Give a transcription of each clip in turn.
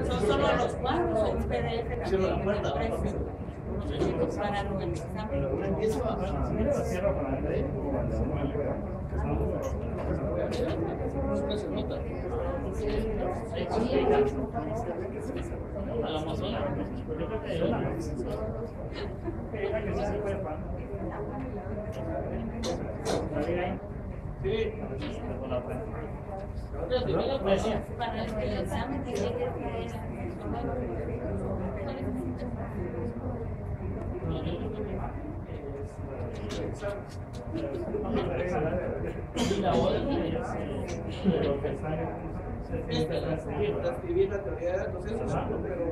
Son solo los cuadros en PDF para nuestro examen. Hagamos una. Yo creo que hay una. Sí. Para el examen que llegue transcribir la teoría de los procesos, pero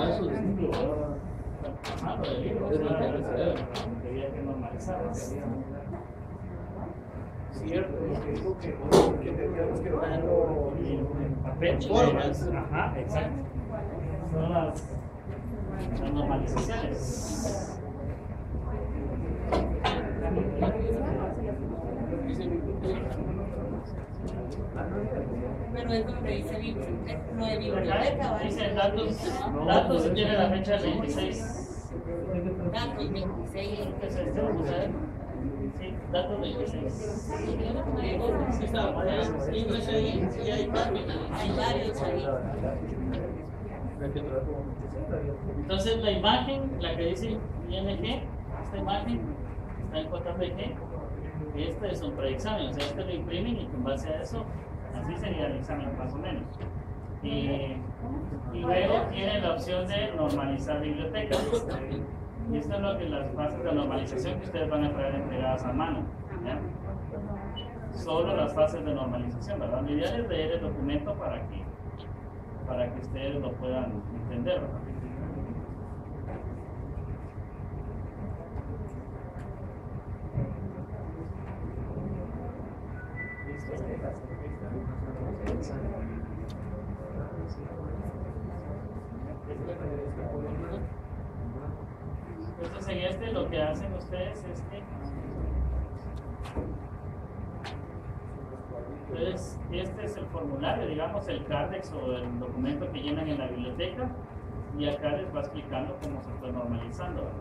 eso es distinto. Había que normalizar. cierto, que dijo que tendríamos que darlo En papel. formas. Ajá, exacto. Son las normalizaciones. pero es donde dice lo de biblioteca, ¿vale? Dice datos y tiene la fecha 26. Datos 26. ¿Qué es esto? Vamos a ver. Sí, datos 26. Hay varios ahí. Entonces la imagen, la que dice ING, esta imagen está en JPG. Este es un preexamen, o sea, este lo imprimen y con base a eso, así sería el examen más o menos. Y luego tienen la opción de normalizar bibliotecas. Y esto es lo que las fases de normalización que ustedes van a traer entregadas a mano. ¿Ya? Solo las fases de normalización, ¿verdad? Lo ideal es leer el documento para que ustedes lo puedan entender, ¿verdad? Entonces en lo que hacen ustedes es que entonces este es el formulario, digamos el Cardex o el documento que llenan en la biblioteca, y acá les va explicando cómo se fue normalizando, ¿verdad?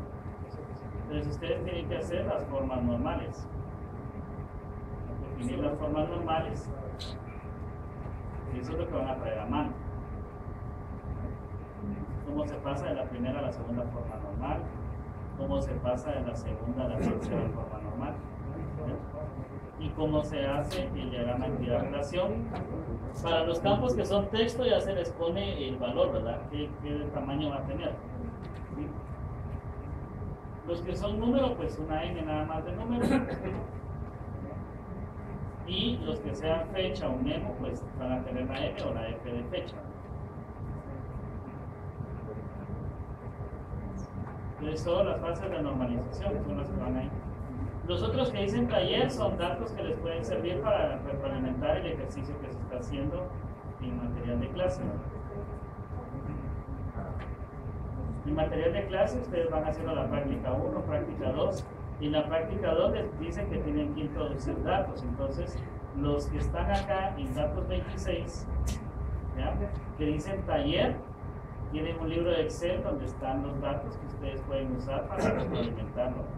Entonces ustedes tienen que hacer las formas normales, definir las formas normales, y eso es lo que van a traer a mano. Cómo se pasa de la primera a la segunda forma normal, cómo se pasa de la segunda a la tercera forma normal, y cómo se hace el diagrama de entidad-relación. Para los campos que son texto ya se les pone el valor, ¿verdad? ¿Qué tamaño va a tener? ¿Sí? Los que son número, pues una n nada más de número. Y los que sean fecha o memo, pues van a tener la m o la f de fecha. Entonces todas las fases de normalización son las que van ahí. Los otros que dicen taller son datos que les pueden servir para retroalimentar el ejercicio que se está haciendo en material de clase. En material de clase ustedes van haciendo la práctica 1, práctica 2, y en la práctica 2 les dicen que tienen que introducir datos. Entonces los que están acá en datos 26, ¿ya? Que dicen taller, tienen un libro de Excel donde están los datos que ustedes pueden usar para retroalimentarlo.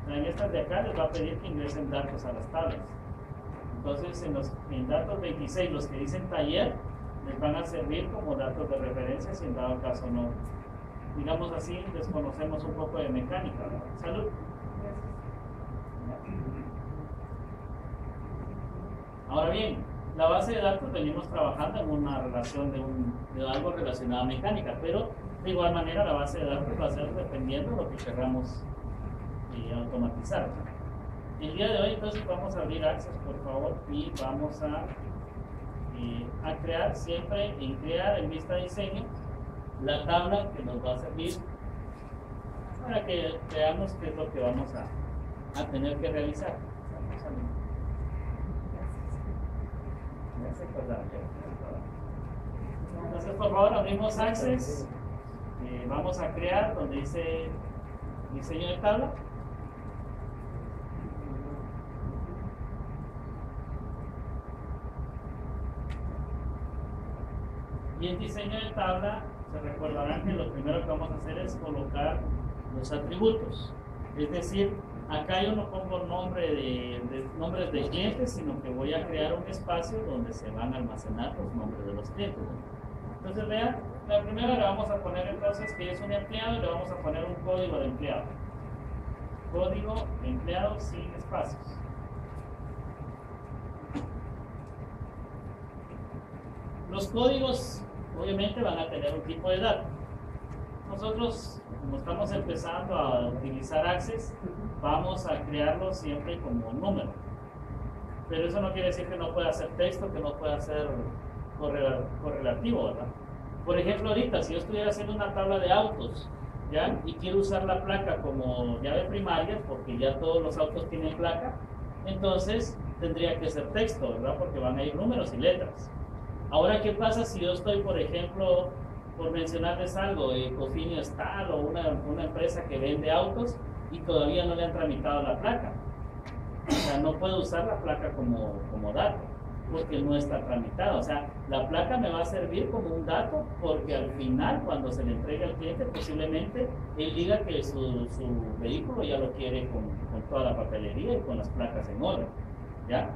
En estas de acá les va a pedir que ingresen datos a las tablas. Entonces en datos 26, los que dicen taller, les van a servir como datos de referencia si en dado caso no. Digamos así, desconocemos un poco de mecánica, ¿no? Salud. Ahora bien, la base de datos venimos trabajando en una relación de algo relacionado a mecánica, pero de igual manera la base de datos va a ser dependiendo de lo que queramos automatizar. El día de hoy entonces vamos a abrir Access, por favor, y vamos a crear siempre en vista diseño la tabla que nos va a servir para que veamos qué es lo que vamos a tener que realizar. Entonces por favor abrimos Access, vamos a crear donde dice diseño de tabla. Y en diseño de tabla, se recordarán que lo primero que vamos a hacer es colocar los atributos. Es decir, acá yo no pongo nombres de clientes, sino que voy a crear un espacio donde se van a almacenar los nombres de los clientes. Entonces vean, la primera le vamos a poner entonces que es un empleado y le vamos a poner un código de empleado. Código de empleado sin espacios. Los códigos obviamente van a tener un tipo de dato. Nosotros, como estamos empezando a utilizar Access, vamos a crearlo siempre como un número. Pero eso no quiere decir que no pueda ser texto, que no pueda ser correlativo, ¿verdad? Por ejemplo, ahorita, si yo estuviera haciendo una tabla de autos, ¿ya? Y quiero usar la placa como llave primaria, porque ya todos los autos tienen placa, entonces tendría que ser texto, ¿verdad? Porque van a ir números y letras. Ahora, ¿qué pasa si yo estoy, por ejemplo, por mencionarles algo, Cofinio Stal o una empresa que vende autos y todavía no le han tramitado la placa? O sea, no puedo usar la placa como dato, porque no está tramitada. O sea, la placa me va a servir como un dato, porque al final, cuando se le entregue al cliente, posiblemente él diga que su vehículo ya lo quiere con toda la papelería y con las placas en orden, ¿ya?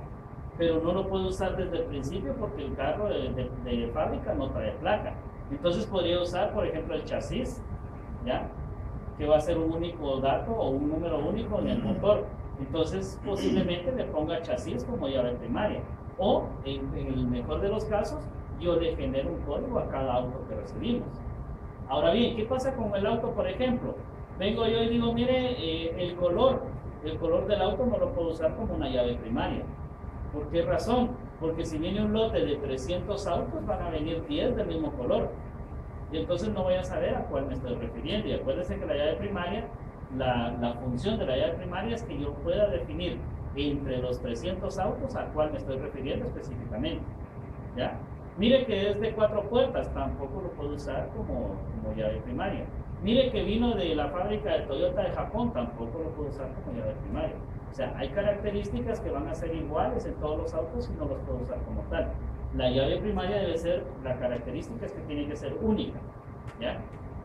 Pero no lo puedo usar desde el principio porque el carro de fábrica no trae placa. Entonces podría usar, por ejemplo, el chasis, ¿ya? Que va a ser un único dato o un número único en el motor. Entonces posiblemente le ponga chasis como llave primaria. O, en el mejor de los casos, yo le genero un código a cada auto que recibimos. Ahora bien, ¿qué pasa con el auto, por ejemplo? Vengo yo y digo, mire, el color del auto no lo puedo usar como una llave primaria. ¿Por qué razón? Porque si viene un lote de 300 autos, van a venir 10 del mismo color. Y entonces no voy a saber a cuál me estoy refiriendo. Y acuérdense que la llave primaria, la función de la llave primaria es que yo pueda definir entre los 300 autos a cuál me estoy refiriendo específicamente, ¿ya? Mire que es de 4 puertas, tampoco lo puedo usar como llave primaria. Mire que vino de la fábrica de Toyota de Japón, tampoco lo puedo usar como llave primaria. O sea, hay características que van a ser iguales en todos los autos y no los puedo usar como tal. La llave primaria debe ser, la característica es que tiene que ser única, ¿ya?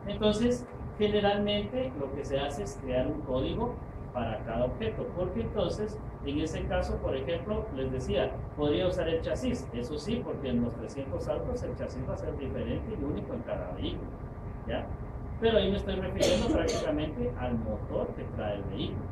Entonces, generalmente lo que se hace es crear un código para cada objeto, porque entonces, en ese caso, por ejemplo, les decía, podría usar el chasis, eso sí, porque en los 300 autos el chasis va a ser diferente y único en cada vehículo, ¿ya? Pero ahí me estoy refiriendo prácticamente al motor que trae el vehículo.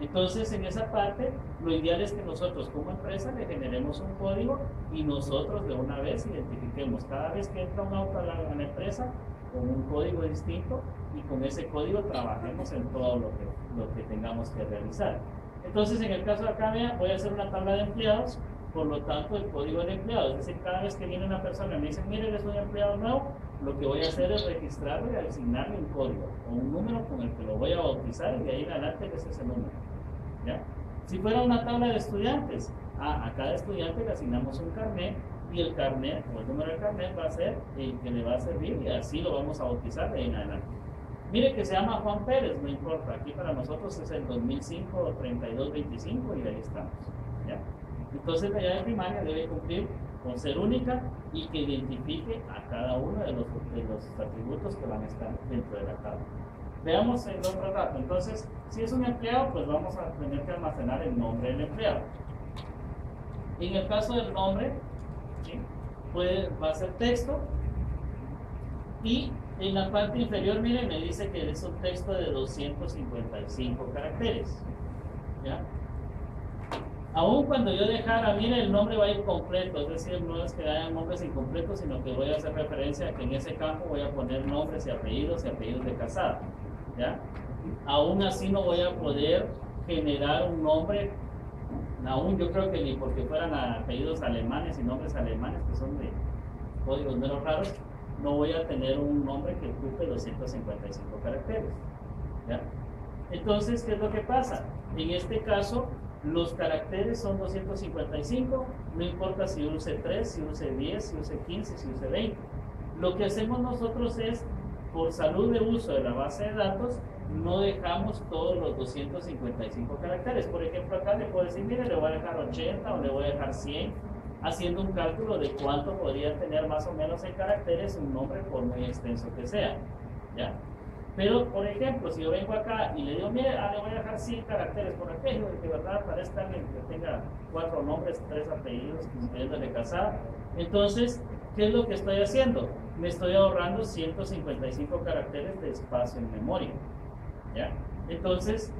Entonces, en esa parte, lo ideal es que nosotros como empresa le generemos un código y nosotros de una vez identifiquemos cada vez que entra un auto a la empresa con un código distinto y con ese código trabajemos en todo lo que tengamos que realizar. Entonces, en el caso de acá, vean, voy a hacer una tabla de empleados, por lo tanto, el código del empleado, es decir, cada vez que viene una persona y me dice, mire, eres un empleado nuevo, lo que voy a hacer es registrarlo y asignarle un código o un número con el que lo voy a bautizar y de ahí en adelante ese es el número, ¿ya? Si fuera una tabla de estudiantes, a cada estudiante le asignamos un carnet y el carnet o el número del carnet va a ser el que le va a servir y así lo vamos a bautizar de ahí en adelante. Mire que se llama Juan Pérez, no importa, aquí para nosotros es el 2005 3225 y ahí estamos, ¿ya? Entonces la llave primaria debe cumplir con ser única y que identifique a cada uno de los atributos que van a estar dentro de la tabla. Veamos el otro dato. Entonces, si es un empleado, pues vamos a tener que almacenar el nombre del empleado. En el caso del nombre, ¿sí? Va a ser texto y en la parte inferior, miren, me dice que es un texto de 255 caracteres, ¿ya? Aún cuando yo dejara, miren, el nombre va a ir completo, es decir, no es que hayan nombres incompletos, sino que voy a hacer referencia a que en ese campo voy a poner nombres y apellidos de casada, ¿ya? Aún así no voy a poder generar un nombre, aún yo creo que ni porque fueran apellidos alemanes y nombres alemanes que son de códigos menos raros, no voy a tener un nombre que ocupe 255 caracteres, ¿ya? Entonces, ¿qué es lo que pasa? En este caso, los caracteres son 255, no importa si use 3, si use 10, si use 15, si use 20. Lo que hacemos nosotros es, por salud de uso de la base de datos, no dejamos todos los 255 caracteres. Por ejemplo, acá le puedo decir, mire, le voy a dejar 80 o le voy a dejar 100, haciendo un cálculo de cuánto podría tener más o menos en caracteres un nombre por muy extenso que sea, ¿ya? Pero, por ejemplo, si yo vengo acá y le digo, mire, le voy a dejar 100 caracteres por aquello, de verdad parezca alguien que tenga 4 nombres, 3 apellidos, incluyéndole casada, entonces, ¿qué es lo que estoy haciendo? Me estoy ahorrando 155 caracteres de espacio en memoria, ¿ya? Entonces,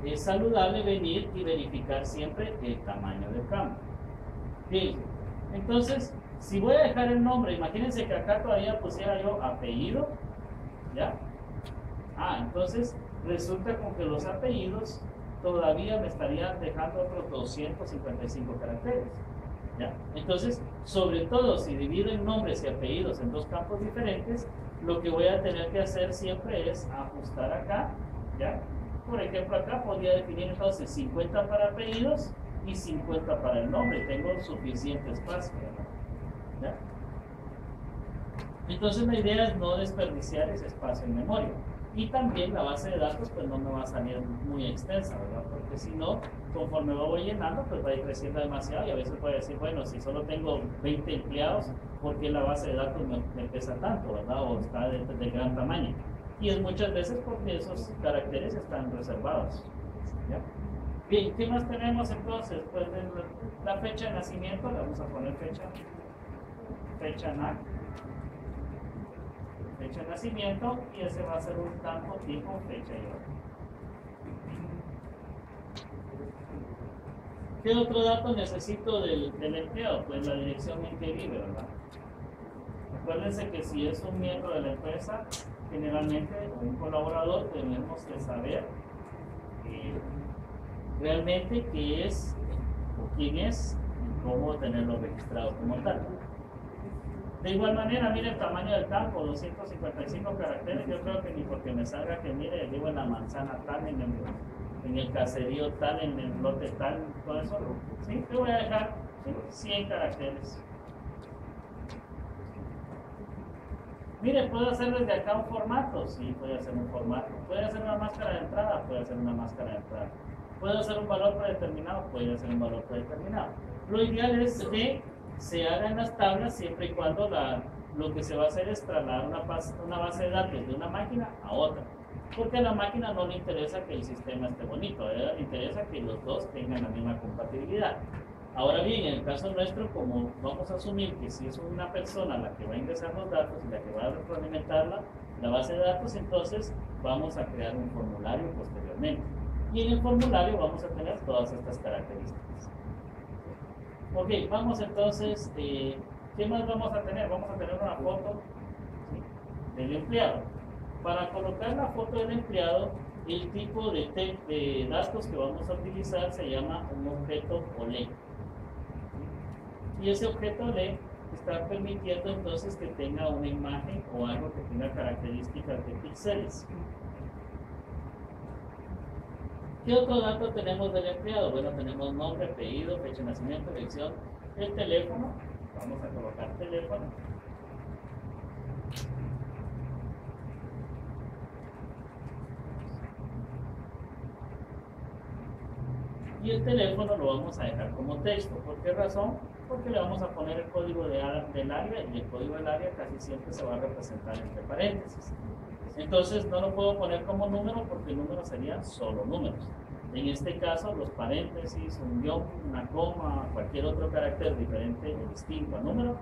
es saludable venir y verificar siempre el tamaño del campo. Bien, entonces, si voy a dejar el nombre, imagínense que acá todavía pusiera yo apellido, ¿ya? Entonces resulta con que los apellidos todavía me estarían dejando otros 255 caracteres, ¿ya? Entonces, sobre todo si divido en nombres y apellidos en dos campos diferentes, lo que voy a tener que hacer siempre es ajustar acá, ¿ya? Por ejemplo, acá podría definir entonces 50 para apellidos y 50 para el nombre. Tengo suficiente espacio, ¿ya? Entonces la idea es no desperdiciar ese espacio en memoria. Y también la base de datos pues no me va a salir muy extensa, ¿verdad? Porque si no, conforme lo voy llenando, pues va a ir creciendo demasiado y a veces puede decir, bueno, si solo tengo 20 empleados, ¿por qué la base de datos me pesa tanto, ¿verdad? O está de gran tamaño. Y es muchas veces porque esos caracteres están reservados, ¿ya? Bien, ¿qué más tenemos entonces? Pues la fecha de nacimiento, le vamos a poner fecha NAC. Fecha de nacimiento, y ese va a ser un campo tipo fecha y hora. ¿Qué otro dato necesito del empleado? Pues la dirección en que vive, ¿verdad? Acuérdense que si es un miembro de la empresa, generalmente un colaborador, tenemos que saber realmente qué es o quién es y cómo tenerlo registrado como tal. De igual manera, mire el tamaño del campo, 255 caracteres. Yo creo que ni porque me salga que mire, vivo en la manzana tal, en el caserío tal, en el lote tal, todo eso, ¿sí? Te voy a dejar 100 caracteres. Mire, puedo hacer desde acá un formato, sí, puede hacer un formato. Puede hacer una máscara de entrada, puede hacer una máscara de entrada. Puede hacer un valor predeterminado, puede hacer un valor predeterminado. Lo ideal es que se haga en las tablas siempre y cuando lo que se va a hacer es trasladar una base de datos de una máquina a otra. Porque a la máquina no le interesa que el sistema esté bonito, le interesa que los dos tengan la misma compatibilidad. Ahora bien, en el caso nuestro, como vamos a asumir que si es una persona la que va a ingresar los datos y la que va a retroalimentar la base de datos, entonces vamos a crear un formulario posteriormente. Y en el formulario vamos a tener todas estas características. Ok, vamos entonces, ¿qué más vamos a tener? Vamos a tener una foto, ¿sí?, del empleado. Para colocar la foto del empleado, el tipo de datos que vamos a utilizar se llama un objeto OLE. Y ese objeto OLE está permitiendo entonces que tenga una imagen o algo que tenga características de píxeles. ¿Qué otro dato tenemos del empleado? Bueno, tenemos nombre, apellido, fecha de nacimiento, dirección, el teléfono. Vamos a colocar teléfono. Y el teléfono lo vamos a dejar como texto. ¿Por qué razón? Porque le vamos a poner el código del área, y el código del área casi siempre se va a representar entre paréntesis. Entonces no lo puedo poner como número porque el número sería solo números. En este caso, los paréntesis, un guión, una coma, cualquier otro carácter diferente o distinto a número,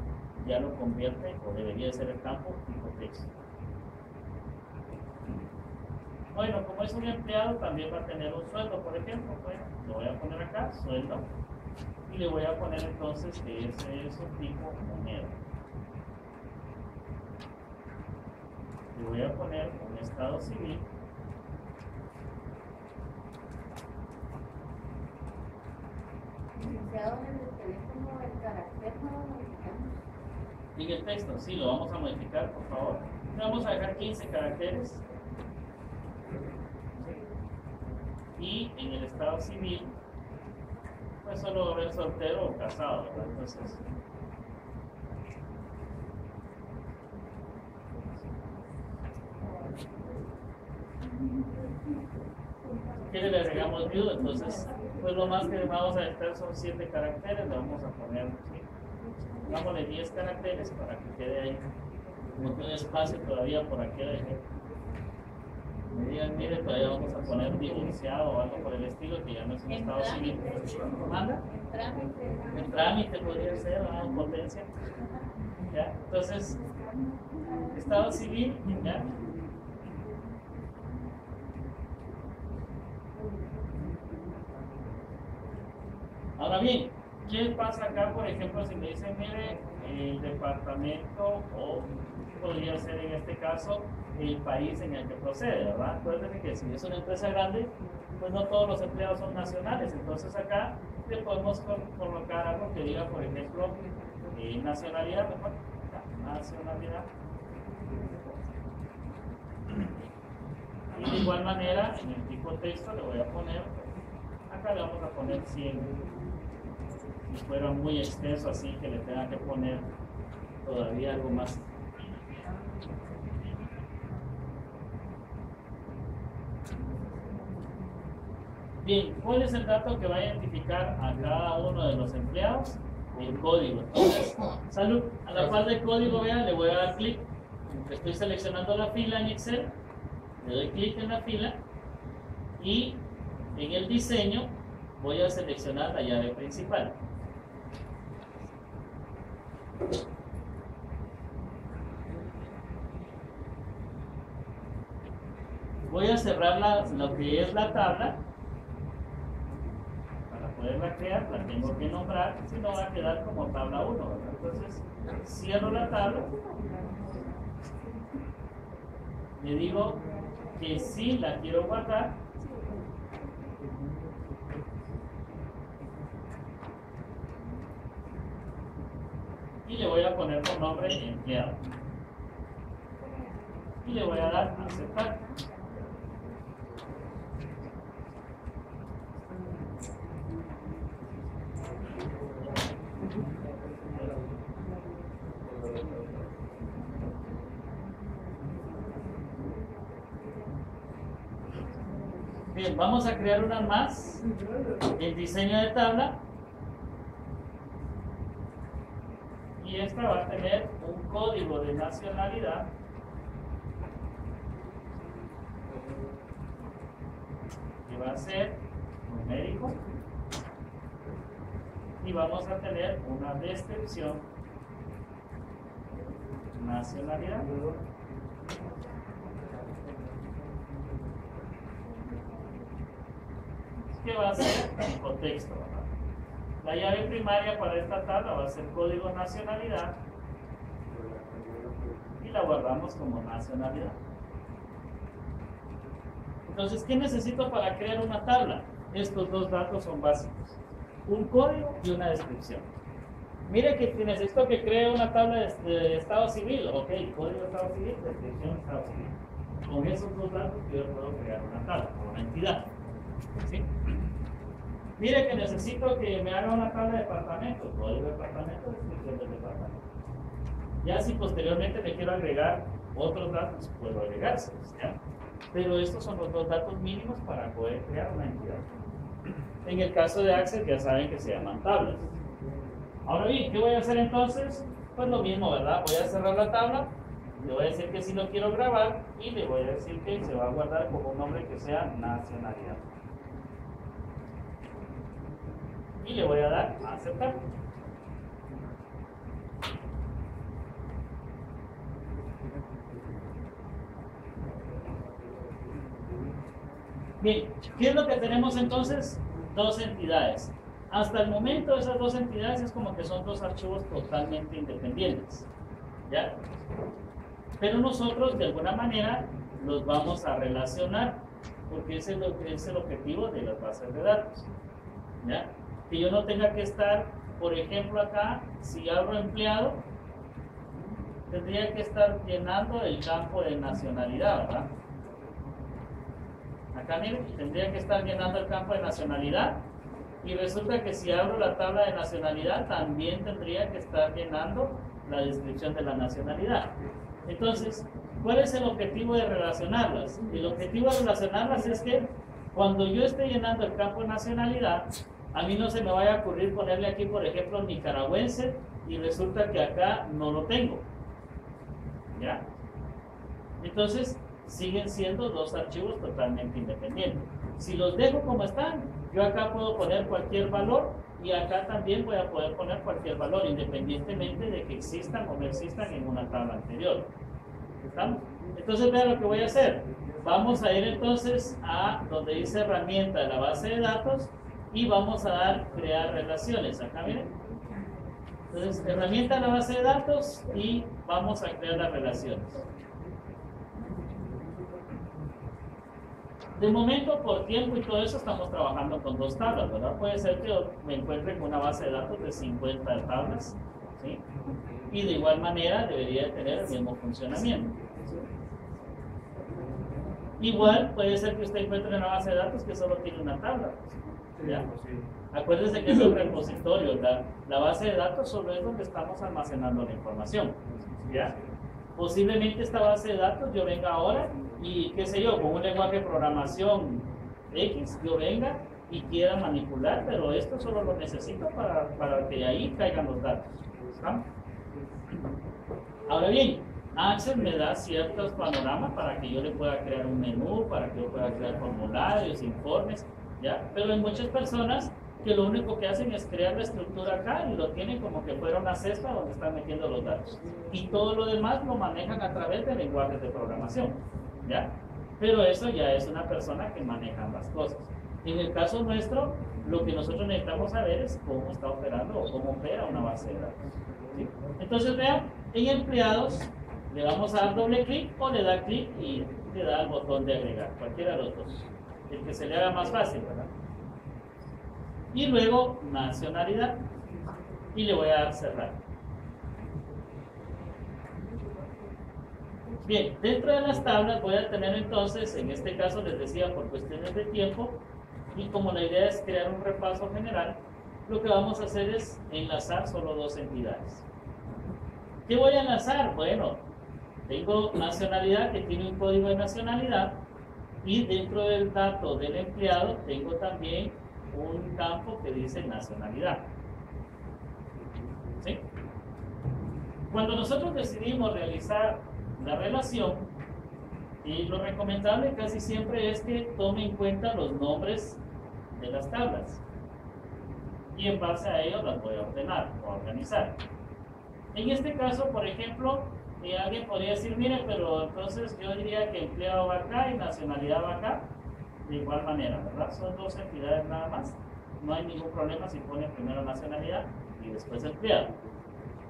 ya lo convierte, o debería ser el campo, tipo texto. Bueno, como es un empleado, también va a tener un sueldo, por ejemplo. Bueno, lo voy a poner acá, sueldo, y le voy a poner entonces que ese es un tipo moneda. Le voy a poner un estado civil. Licenciado, en el teléfono el carácter no lo modificamos. En el texto, sí, lo vamos a modificar, por favor. Le vamos a dejar 15 caracteres. Y en el estado civil, pues solo va a haber soltero o casado, ¿verdad? Entonces, si quiere le agregamos viudo, entonces pues lo más que vamos a necesitar son 7 caracteres, le vamos a poner, ¿sí?, Dámosle 10 caracteres para que quede ahí un espacio todavía por aquí de me digan, mire, todavía vamos a poner divorciado o algo por el estilo, que ya no es un estado civil. ¿Manda? En trámite podría ser, ¿no? Potencia. ¿Ya? Entonces, estado civil, ¿ya? Ahora bien, ¿qué pasa acá, por ejemplo, si me dicen, mire, el departamento o podría ser en este caso el país en el que procede, ¿verdad? Acuérdense que si es una empresa grande, pues no todos los empleados son nacionales, entonces acá le podemos colocar algo que diga, por ejemplo, nacionalidad, mejor, nacionalidad. Y de igual manera, en el tipo texto le voy a poner, acá le vamos a poner 100. Si fuera muy extenso así que le tenga que poner todavía algo más. Bien, ¿cuál es el dato que va a identificar a cada uno de los empleados? El código. Entonces, salud, a la par del código, vean, le voy a dar clic. Estoy seleccionando la fila en Excel, le doy clic en la fila y en el diseño voy a seleccionar la llave principal. Voy a cerrar lo que es la tabla. Para poderla crear, la tengo que nombrar, si no va a quedar como tabla 1, ¿verdad? Entonces, cierro la tabla. Le digo que sí la quiero guardar. Y le voy a poner por nombre empleado. Y le voy a dar a aceptar. Bien, vamos a crear una más. El diseño de tabla. Y esta va a tener un código de nacionalidad que va a ser numérico y vamos a tener una descripción nacionalidad que va a ser en contexto, ¿verdad? La llave primaria para esta tabla va a ser código nacionalidad y la guardamos como nacionalidad. Entonces, ¿qué necesito para crear una tabla? Estos dos datos son básicos: un código y una descripción. Mire que necesito que cree una tabla de estado civil. Ok, código de estado civil, descripción de estado civil. Con esos dos datos yo puedo crear una tabla, una entidad. ¿Sí? Mire que necesito que me haga una tabla de departamento, código de departamento, descripción del departamento. Ya si posteriormente le quiero agregar otros datos, puedo agregárselos, ¿ya? Pero estos son los dos datos mínimos para poder crear una entidad. En el caso de Access ya saben que se llaman tablas. Ahora bien, ¿qué voy a hacer entonces? Pues lo mismo, ¿verdad? Voy a cerrar la tabla, le voy a decir que sí lo quiero grabar y le voy a decir que se va a guardar como un nombre que sea nacionalidad. Y le voy a dar a aceptar. Bien, ¿qué es lo que tenemos entonces? Dos entidades. Hasta el momento esas dos entidades es como que son dos archivos totalmente independientes, ¿ya? Pero nosotros de alguna manera los vamos a relacionar, porque ese es el objetivo de las bases de datos, ¿ya? Que yo no tenga que estar, por ejemplo acá, si abro empleado, tendría que estar llenando el campo de nacionalidad, ¿verdad? Acá miren, tendría que estar llenando el campo de nacionalidad y resulta que si abro la tabla de nacionalidad también tendría que estar llenando la descripción de la nacionalidad. Entonces, ¿cuál es el objetivo de relacionarlas? El objetivo de relacionarlas es que cuando yo esté llenando el campo de nacionalidad, A mí no se me vaya a ocurrir ponerle aquí, por ejemplo, nicaragüense y resulta que acá no lo tengo. ¿Ya? Entonces, siguen siendo dos archivos totalmente independientes. Si los dejo como están, yo acá puedo poner cualquier valor y acá también voy a poder poner cualquier valor, independientemente de que existan o no existan en una tabla anterior. ¿Estamos? Entonces, vean lo que voy a hacer. Vamos a ir entonces a donde dice herramienta de la base de datos y vamos a dar crear relaciones. Acá miren. Entonces, herramienta de la base de datos y vamos a crear las relaciones. De momento, por tiempo y todo eso, estamos trabajando con dos tablas, ¿verdad? Puede ser que me encuentre con una base de datos de 50 tablas, ¿sí? Y de igual manera debería de tener el mismo funcionamiento. Igual puede ser que usted encuentre una base de datos que solo tiene una tabla, ¿ya? Acuérdense que es un repositorio, la base de datos solo es donde estamos almacenando la información, ¿ya? Posiblemente esta base de datos yo venga ahora y qué sé yo, con un lenguaje de programación X, yo venga y quiera manipular, pero esto solo lo necesito para que de ahí caigan los datos. ¿Estamos? Ahora bien, Access me da ciertos panoramas para que yo le pueda crear un menú, para que yo pueda crear formularios, informes, ¿ya? Pero hay muchas personas que lo único que hacen es crear la estructura acá y lo tienen como que fuera una cesta donde están metiendo los datos. Y todo lo demás lo manejan a través de lenguajes de programación, ¿ya? Pero eso ya es una persona que maneja ambas cosas. En el caso nuestro, lo que nosotros necesitamos saber es cómo está operando o cómo opera una base de datos, ¿sí? Entonces vean, en empleados le vamos a dar doble clic o le da clic y le da el botón de agregar, cualquiera de los dos, el que se le haga más fácil, ¿verdad? Y luego nacionalidad y le voy a dar cerrar. Bien, dentro de las tablas voy a tener entonces, en este caso les decía por cuestiones de tiempo y como la idea es crear un repaso general, lo que vamos a hacer es enlazar solo dos entidades. ¿Qué voy a enlazar? Bueno, tengo nacionalidad que tiene un código de nacionalidad y dentro del dato del empleado tengo también un campo que dice nacionalidad. ¿Sí? Cuando nosotros decidimos realizar la relación, y lo recomendable casi siempre es que tome en cuenta los nombres de las tablas y en base a ellos las voy a ordenar o organizar. En este caso, por ejemplo, alguien podría decir, mire, pero entonces yo diría que empleado va acá y nacionalidad va acá. De igual manera, ¿verdad? Son dos entidades nada más. No hay ningún problema si pone primero nacionalidad y después empleado.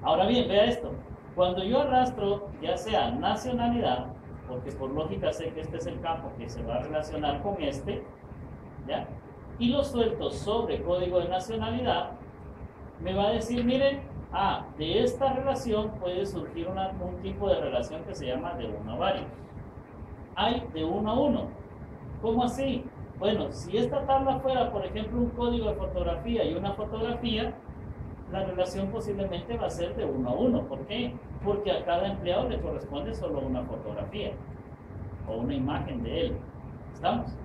Ahora bien, vea esto. Cuando yo arrastro, ya sea nacionalidad, porque por lógica sé que este es el campo que se va a relacionar con este, ¿ya? Y lo suelto sobre código de nacionalidad, me va a decir, miren, de esta relación puede surgir un tipo de relación que se llama de uno a varios. Hay de uno a uno. ¿Cómo así? Bueno, si esta tabla fuera, por ejemplo, un código de fotografía y una fotografía, la relación posiblemente va a ser de uno a uno. ¿Por qué? Porque a cada empleado le corresponde solo una fotografía o una imagen de él. ¿Estamos?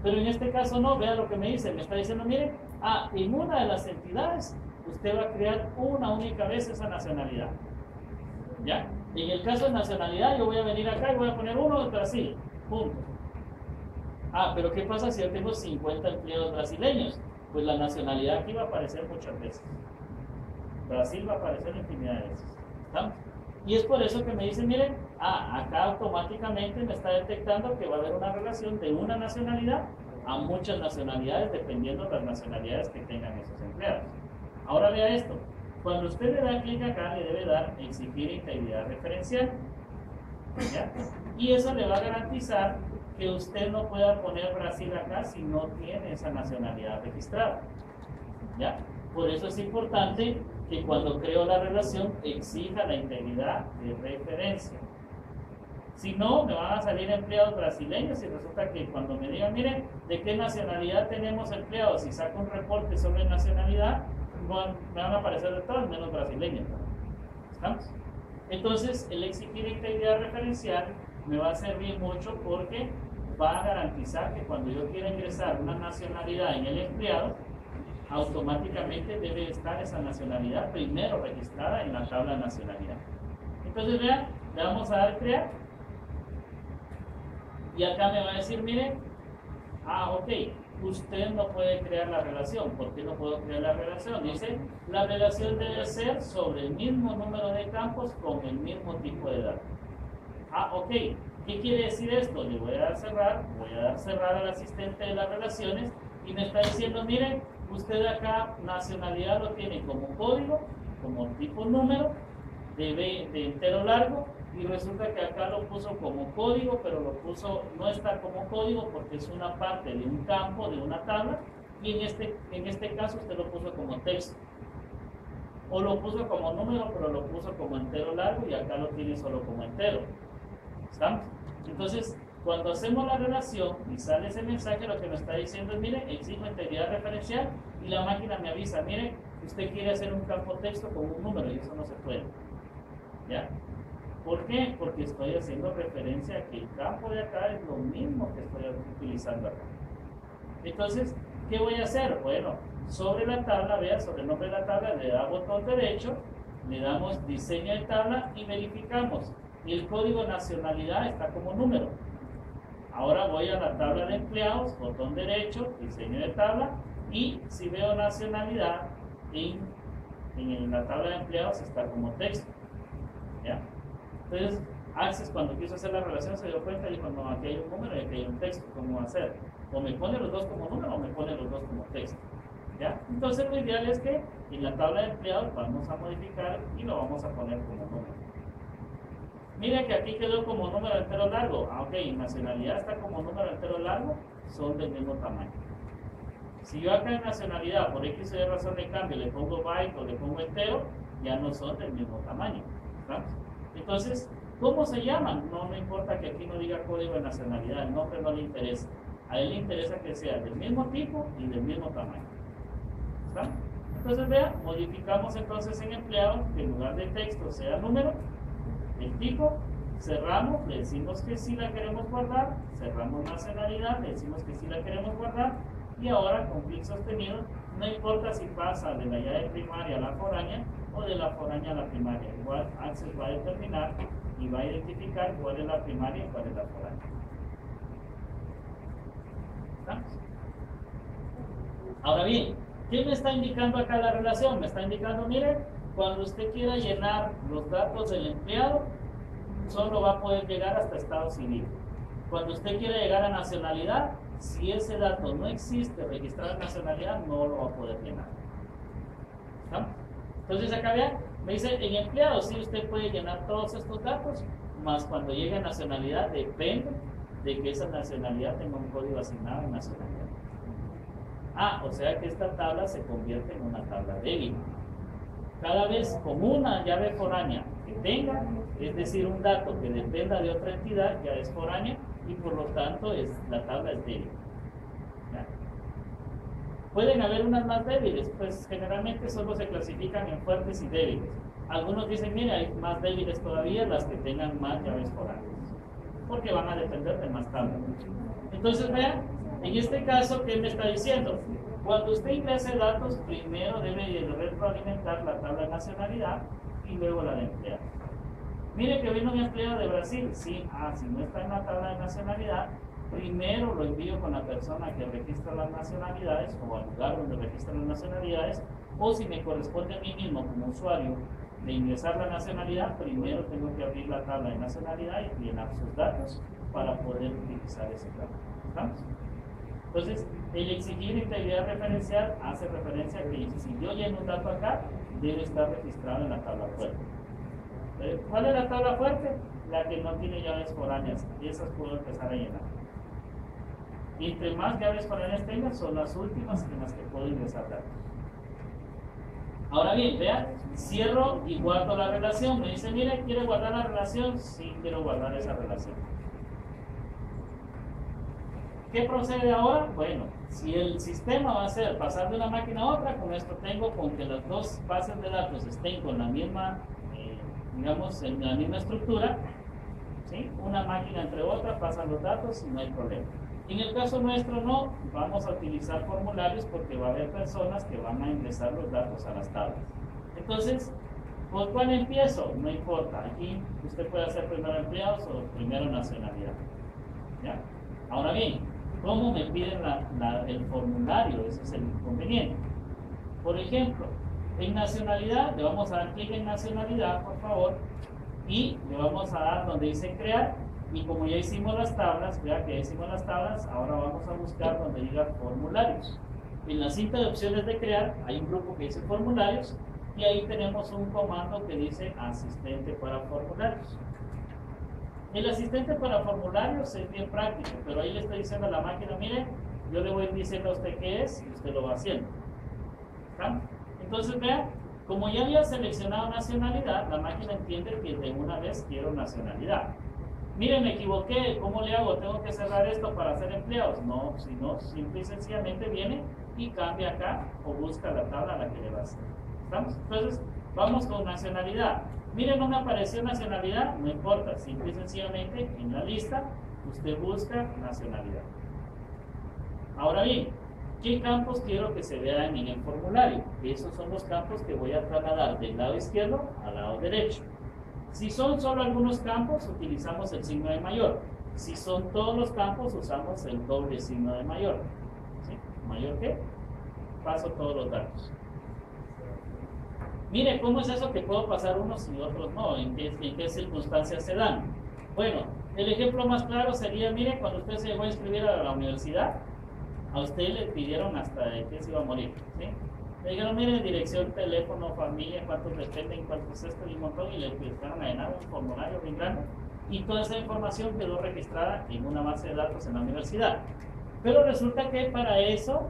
Pero en este caso no, vea lo que me dice. Me está diciendo, miren, en una de las entidades usted va a crear una única vez esa nacionalidad. ¿Ya? En el caso de nacionalidad yo voy a venir acá y voy a poner uno de Brasil. Punto. Pero ¿qué pasa si yo tengo 50 empleados brasileños? Pues la nacionalidad aquí va a aparecer muchas veces. Brasil va a aparecer infinidad de veces. ¿Estamos? Y es por eso que me dicen, miren, acá automáticamente me está detectando que va a haber una relación de una nacionalidad a muchas nacionalidades, dependiendo de las nacionalidades que tengan esos empleados. Ahora vea esto. Cuando usted le da clic acá, le debe dar exigir integridad referencial. ¿Ya? Y eso le va a garantizar que usted no pueda poner Brasil acá si no tiene esa nacionalidad registrada. ¿Ya? Por eso es importante que cuando creo la relación exija la integridad de referencia. Si no, me van a salir empleados brasileños y resulta que cuando me digan, miren, ¿de qué nacionalidad tenemos empleados? Si saco un reporte sobre nacionalidad, me van a aparecer de todos menos brasileños. ¿Estamos? Entonces, el exigir integridad referencial me va a servir mucho porque va a garantizar que cuando yo quiera ingresar una nacionalidad en el empleado, automáticamente debe estar esa nacionalidad primero registrada en la tabla de nacionalidad. Entonces vean, le vamos a dar crear y acá me va a decir, miren, ok, usted no puede crear la relación. ¿Por qué no puedo crear la relación? Dice, la relación debe ser sobre el mismo número de campos con el mismo tipo de datos. Ok, ¿qué quiere decir esto? Le voy a dar cerrar al asistente de las relaciones y me está diciendo, miren, usted acá nacionalidad lo tiene como código, como tipo número, de entero largo, y resulta que acá lo puso como código, pero no está como código porque es una parte de un campo, de una tabla, y en este caso usted lo puso como texto. O lo puso como número, pero lo puso como entero largo, y acá lo tiene solo como entero. ¿Estamos? Entonces, cuando hacemos la relación y sale ese mensaje, lo que nos está diciendo es, mire, exijo integridad referencial, y la máquina me avisa, mire, usted quiere hacer un campo texto con un número, y eso no se puede. ¿Ya? ¿Por qué? Porque estoy haciendo referencia a que el campo de acá es lo mismo que estoy utilizando acá. Entonces, ¿qué voy a hacer? Bueno, sobre la tabla, vea, sobre el nombre de la tabla, le da botón derecho, le damos diseño de tabla y verificamos. Y el código nacionalidad está como número. Ahora voy a la tabla de empleados, botón derecho, diseño de tabla, y si veo nacionalidad, en la tabla de empleados está como texto. ¿Ya? Entonces, Access cuando quiso hacer la relación se dio cuenta y dijo, no, aquí hay un número y aquí hay un texto, ¿cómo va a ser? O me pone los dos como número o me pone los dos como texto. ¿Ya? Entonces lo ideal es que en la tabla de empleados vamos a modificar y lo vamos a poner como número. Mira que aquí quedó como número entero largo. Ok, nacionalidad está como número entero largo, son del mismo tamaño. Si yo acá en nacionalidad, por X o Y razón de cambio, le pongo byte o le pongo entero, ya no son del mismo tamaño. ¿Vamos? Entonces, ¿cómo se llaman? No me importa que aquí no diga código de nacionalidad, el nombre no le interesa. A él le interesa que sea del mismo tipo y del mismo tamaño. ¿Está? Entonces, vean, modificamos entonces en empleado que en lugar de texto sea número, el tipo, cerramos, le decimos que sí la queremos guardar, cerramos nacionalidad, le decimos que sí la queremos guardar, y ahora con clic sostenido, no importa si pasa de la llave primaria a la foránea o de la foránea a la primaria, igual Access va a determinar y va a identificar cuál es la primaria y cuál es la foránea. ¿Estamos? Ahora bien, ¿qué me está indicando acá la relación? Me está indicando, miren, cuando usted quiera llenar los datos del empleado, solo va a poder llegar hasta estado civil. Cuando usted quiera llegar a nacionalidad, si ese dato no existe registrado en nacionalidad, no lo va a poder llenar. ¿Está? Entonces acá vean, me dice, en empleado sí usted puede llenar todos estos datos, más cuando llegue a nacionalidad depende de que esa nacionalidad tenga un código asignado en nacionalidad. O sea que esta tabla se convierte en una tabla débil. Cada vez con una llave foránea que tenga, es decir, un dato que dependa de otra entidad, ya es foránea y por lo tanto la tabla es débil. ¿Ya? Pueden haber unas más débiles, pues generalmente solo se clasifican en fuertes y débiles. Algunos dicen, mira, hay más débiles todavía las que tengan más llaves foráneas, porque van a depender de más tablas. Entonces vean, en este caso, ¿qué me está diciendo? Cuando usted ingrese datos, primero debe de retroalimentar la tabla de nacionalidad y luego la de empleado. Mire que vino un empleado de Brasil. Sí, si no está en la tabla de nacionalidad, primero lo envío con la persona que registra las nacionalidades o al lugar donde registra las nacionalidades, o si me corresponde a mí mismo como usuario de ingresar la nacionalidad, primero tengo que abrir la tabla de nacionalidad y llenar sus datos para poder utilizar ese dato. ¿Estamos? Entonces, el exigir integridad referencial hace referencia a que si yo lleno un dato acá, debe estar registrado en la tabla fuerte. ¿Cuál es la tabla fuerte? La que no tiene llaves foráneas, y esas puedo empezar a llenar. Y entre más llaves foráneas tenga, son las últimas en las que puedo ingresar datos. Ahora bien, vean, cierro y guardo la relación. Me dice, mire, ¿quiere guardar la relación? Sí, quiero guardar esa relación. ¿Qué procede ahora? Bueno, si el sistema va a ser pasar de una máquina a otra, con esto tengo con que las dos bases de datos estén con la misma, digamos, en la misma estructura, ¿sí? Una máquina entre otra, pasan los datos y no hay problema. En el caso nuestro no, vamos a utilizar formularios porque va a haber personas que van a ingresar los datos a las tablas. Entonces, ¿por cuál empiezo? No importa, aquí usted puede hacer primero empleados o primero nacionalidad. ¿Ya? Ahora bien, ¿cómo me piden el formulario? Ese es el inconveniente. Por ejemplo, en nacionalidad, le vamos a dar clic en nacionalidad, por favor, y le vamos a dar donde dice crear, y como ya hicimos las tablas, vea que ya hicimos las tablas, ahora vamos a buscar donde diga formularios. En la cinta de opciones de crear, hay un grupo que dice formularios, y ahí tenemos un comando que dice asistente para formularios. El asistente para formularios es bien práctico, pero ahí le estoy diciendo a la máquina, mire, yo le voy diciendo a usted qué es, y usted lo va haciendo. ¿Está? Entonces, vean, como ya había seleccionado nacionalidad, la máquina entiende que de una vez quiero nacionalidad. Miren, me equivoqué, ¿cómo le hago? ¿Tengo que cerrar esto para hacer empleados? No, si no, simple y sencillamente viene y cambia acá o busca la tabla a la que le va a hacer. ¿Estamos? Entonces, vamos con nacionalidad. Miren, no me apareció nacionalidad, no importa, simple y sencillamente en la lista usted busca nacionalidad. Ahora bien, ¿qué campos quiero que se vean en el formulario? Esos son los campos que voy a trasladar del lado izquierdo al lado derecho. Si son solo algunos campos, utilizamos el signo de mayor. Si son todos los campos, usamos el doble signo de mayor. ¿Sí? ¿Mayor qué? Paso todos los datos. Mire, ¿cómo es eso que puedo pasar unos y otros no? ¿En qué circunstancias se dan? Bueno, el ejemplo más claro sería, mire, cuando usted se llegó a inscribir a la universidad, a usted le pidieron hasta de qué se iba a morir, ¿sí? Le dijeron, mire, dirección, teléfono, familia, cuántos dependen, cuántos es esto y un montón, y le empezaron a llenar un formulario bien grande, y toda esa información quedó registrada en una base de datos en la universidad. Pero resulta que para eso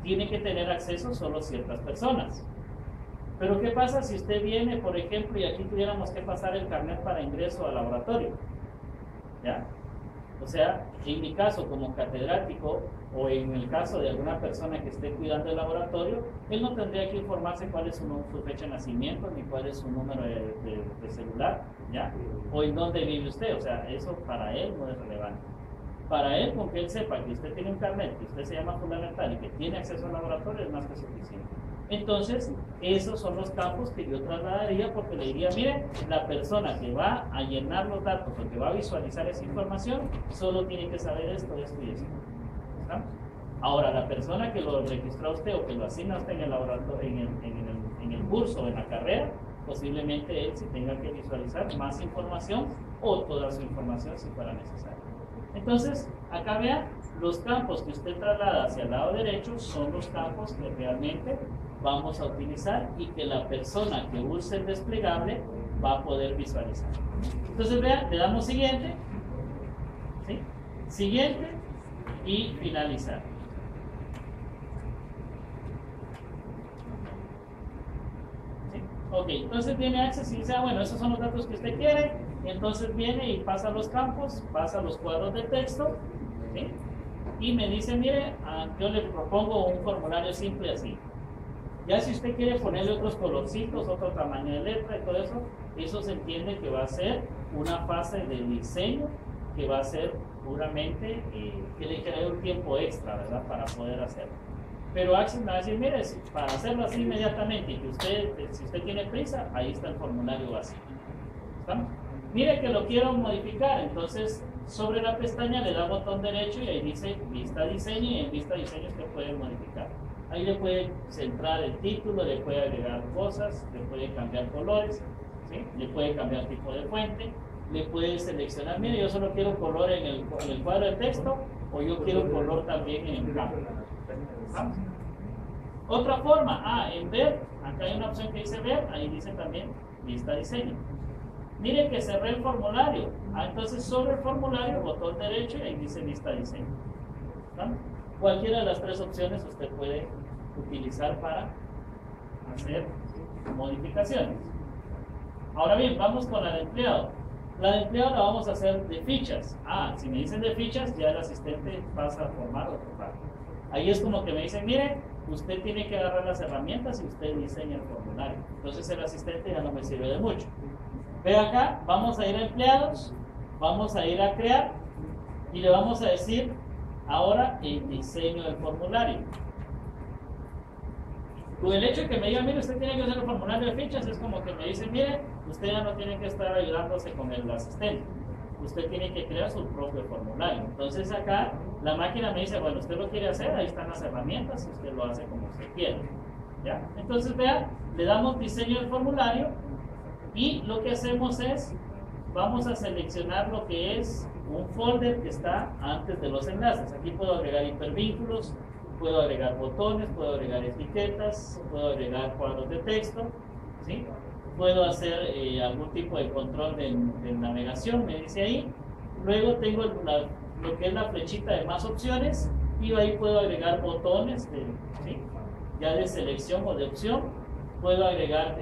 tiene que tener acceso solo ciertas personas. Pero ¿qué pasa si usted viene, por ejemplo, y aquí tuviéramos que pasar el carnet para ingreso al laboratorio? ¿Ya? O sea, en mi caso como catedrático o en el caso de alguna persona que esté cuidando el laboratorio, él no tendría que informarse cuál es su fecha de nacimiento ni cuál es su número de celular, ¿ya? O en dónde vive usted, o sea, eso para él no es relevante. Para él, con que él sepa que usted tiene un carnet, que usted se llama fundamental y que tiene acceso al laboratorio, es más que suficiente. Entonces, esos son los campos que yo trasladaría porque le diría, mire, la persona que va a llenar los datos o que va a visualizar esa información, solo tiene que saber esto, esto y esto. ¿Estamos? Ahora, la persona que lo registra a usted o que lo asigna a usted en el laboratorio, en el curso o en la carrera, posiblemente él sí tenga que visualizar más información o toda su información si fuera necesario. Entonces, acá vean, los campos que usted traslada hacia el lado derecho son los campos que realmente vamos a utilizar y que la persona que use el desplegable va a poder visualizar. Entonces, vean, le damos siguiente, ¿sí? Siguiente y finalizar. ¿Sí? Ok, entonces viene Access y dice, bueno, esos son los datos que usted quiere, y entonces viene y pasa los campos, pasa los cuadros de texto, ¿sí? Y me dice, mire, yo le propongo un formulario simple así. Ya si usted quiere ponerle otros colorcitos, otro tamaño de letra y todo eso, eso se entiende que va a ser una fase de diseño que va a ser puramente, que le queda un tiempo extra, ¿verdad? Para poder hacerlo. Pero Access me va a decir, mire, para hacerlo así inmediatamente y que usted, si usted tiene prisa, ahí está el formulario básico. ¿Estamos? Mire que lo quiero modificar, entonces sobre la pestaña le da botón derecho y ahí dice Vista Diseño y en Vista Diseño usted puede modificar. Ahí le puede centrar el título, le puede agregar cosas, le puede cambiar colores, ¿sí? Le puede cambiar tipo de fuente, le puede seleccionar, mire, yo solo quiero color en el cuadro de texto o yo quiero color también en el campo. ¿Vamos? Otra forma, en ver, acá hay una opción que dice ver, ahí dice también Vista Diseño. Mire que cerré el formulario, entonces sobre el formulario, botón derecho y ahí dice Vista Diseño. ¿Vamos? Cualquiera de las tres opciones usted puede utilizar para hacer modificaciones. Ahora bien, vamos con la de empleado. La de empleado la vamos a hacer de fichas. Si me dicen de fichas, ya el asistente pasa a formar otro parte. Ahí es como que me dicen, mire, usted tiene que agarrar las herramientas y usted diseña el formulario. Entonces el asistente ya no me sirve de mucho. Ve acá, vamos a ir a empleados, vamos a ir a crear y le vamos a decir ahora el diseño del formulario. Con el hecho de que me diga, mire, usted tiene que hacer el formulario de fichas, es como que me dice, mire, usted ya no tiene que estar ayudándose con el asistente. Usted tiene que crear su propio formulario. Entonces acá la máquina me dice, bueno, usted lo quiere hacer, ahí están las herramientas, usted lo hace como usted quiera. ¿Ya? Entonces vean, le damos diseño del formulario y lo que hacemos es, vamos a seleccionar lo que es un folder que está antes de los enlaces. Aquí puedo agregar hipervínculos, puedo agregar botones, puedo agregar etiquetas, puedo agregar cuadros de texto, ¿sí? Puedo hacer algún tipo de control de navegación, me dice ahí. Luego tengo lo que es la flechita de más opciones y ahí puedo agregar botones ¿sí? Ya de selección o de opción. Puedo agregar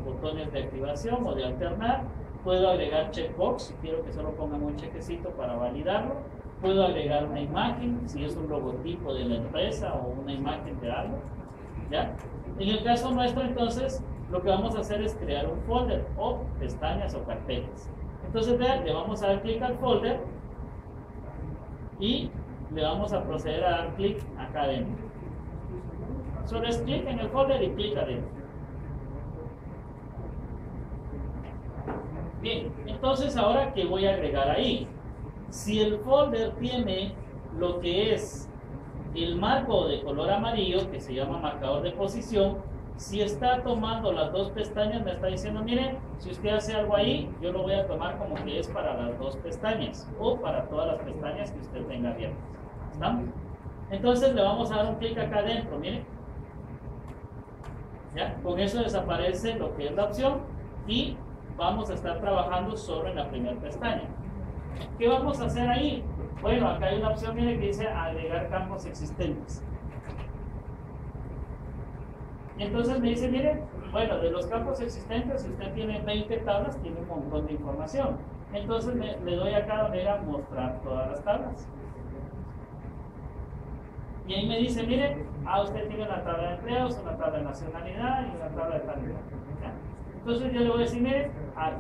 botones de activación o de alternar. Puedo agregar checkbox si quiero que solo pongan un chequecito para validarlo. Puedo agregar una imagen si es un logotipo de la empresa o una imagen de algo. ¿Ya? En el caso nuestro, entonces, lo que vamos a hacer es crear un folder o pestañas o carpetas. Entonces, vean, le vamos a dar clic al folder y le vamos a proceder a dar clic acá adentro. Solo es clic en el folder y clic adentro. Bien, entonces ahora, ¿qué voy a agregar ahí? Si el folder tiene lo que es el marco de color amarillo, que se llama marcador de posición, si está tomando las dos pestañas, me está diciendo, mire, si usted hace algo ahí, yo lo voy a tomar como que es para las dos pestañas o para todas las pestañas que usted tenga abiertas. ¿Estamos? Entonces le vamos a dar un clic acá adentro, mire. ¿Ya? Con eso desaparece lo que es la opción y vamos a estar trabajando solo en la primera pestaña. ¿Qué vamos a hacer ahí? Bueno, acá hay una opción, mire, que dice agregar campos existentes. Y entonces me dice, mire, bueno, de los campos existentes, si usted tiene 20 tablas, tiene un montón de información. Entonces le doy acá donde era mostrar todas las tablas. Y ahí me dice, mire, usted tiene una tabla de empleados, una tabla de nacionalidad y una tabla de calidad. ¿Ya? Entonces yo le voy a decir, mire,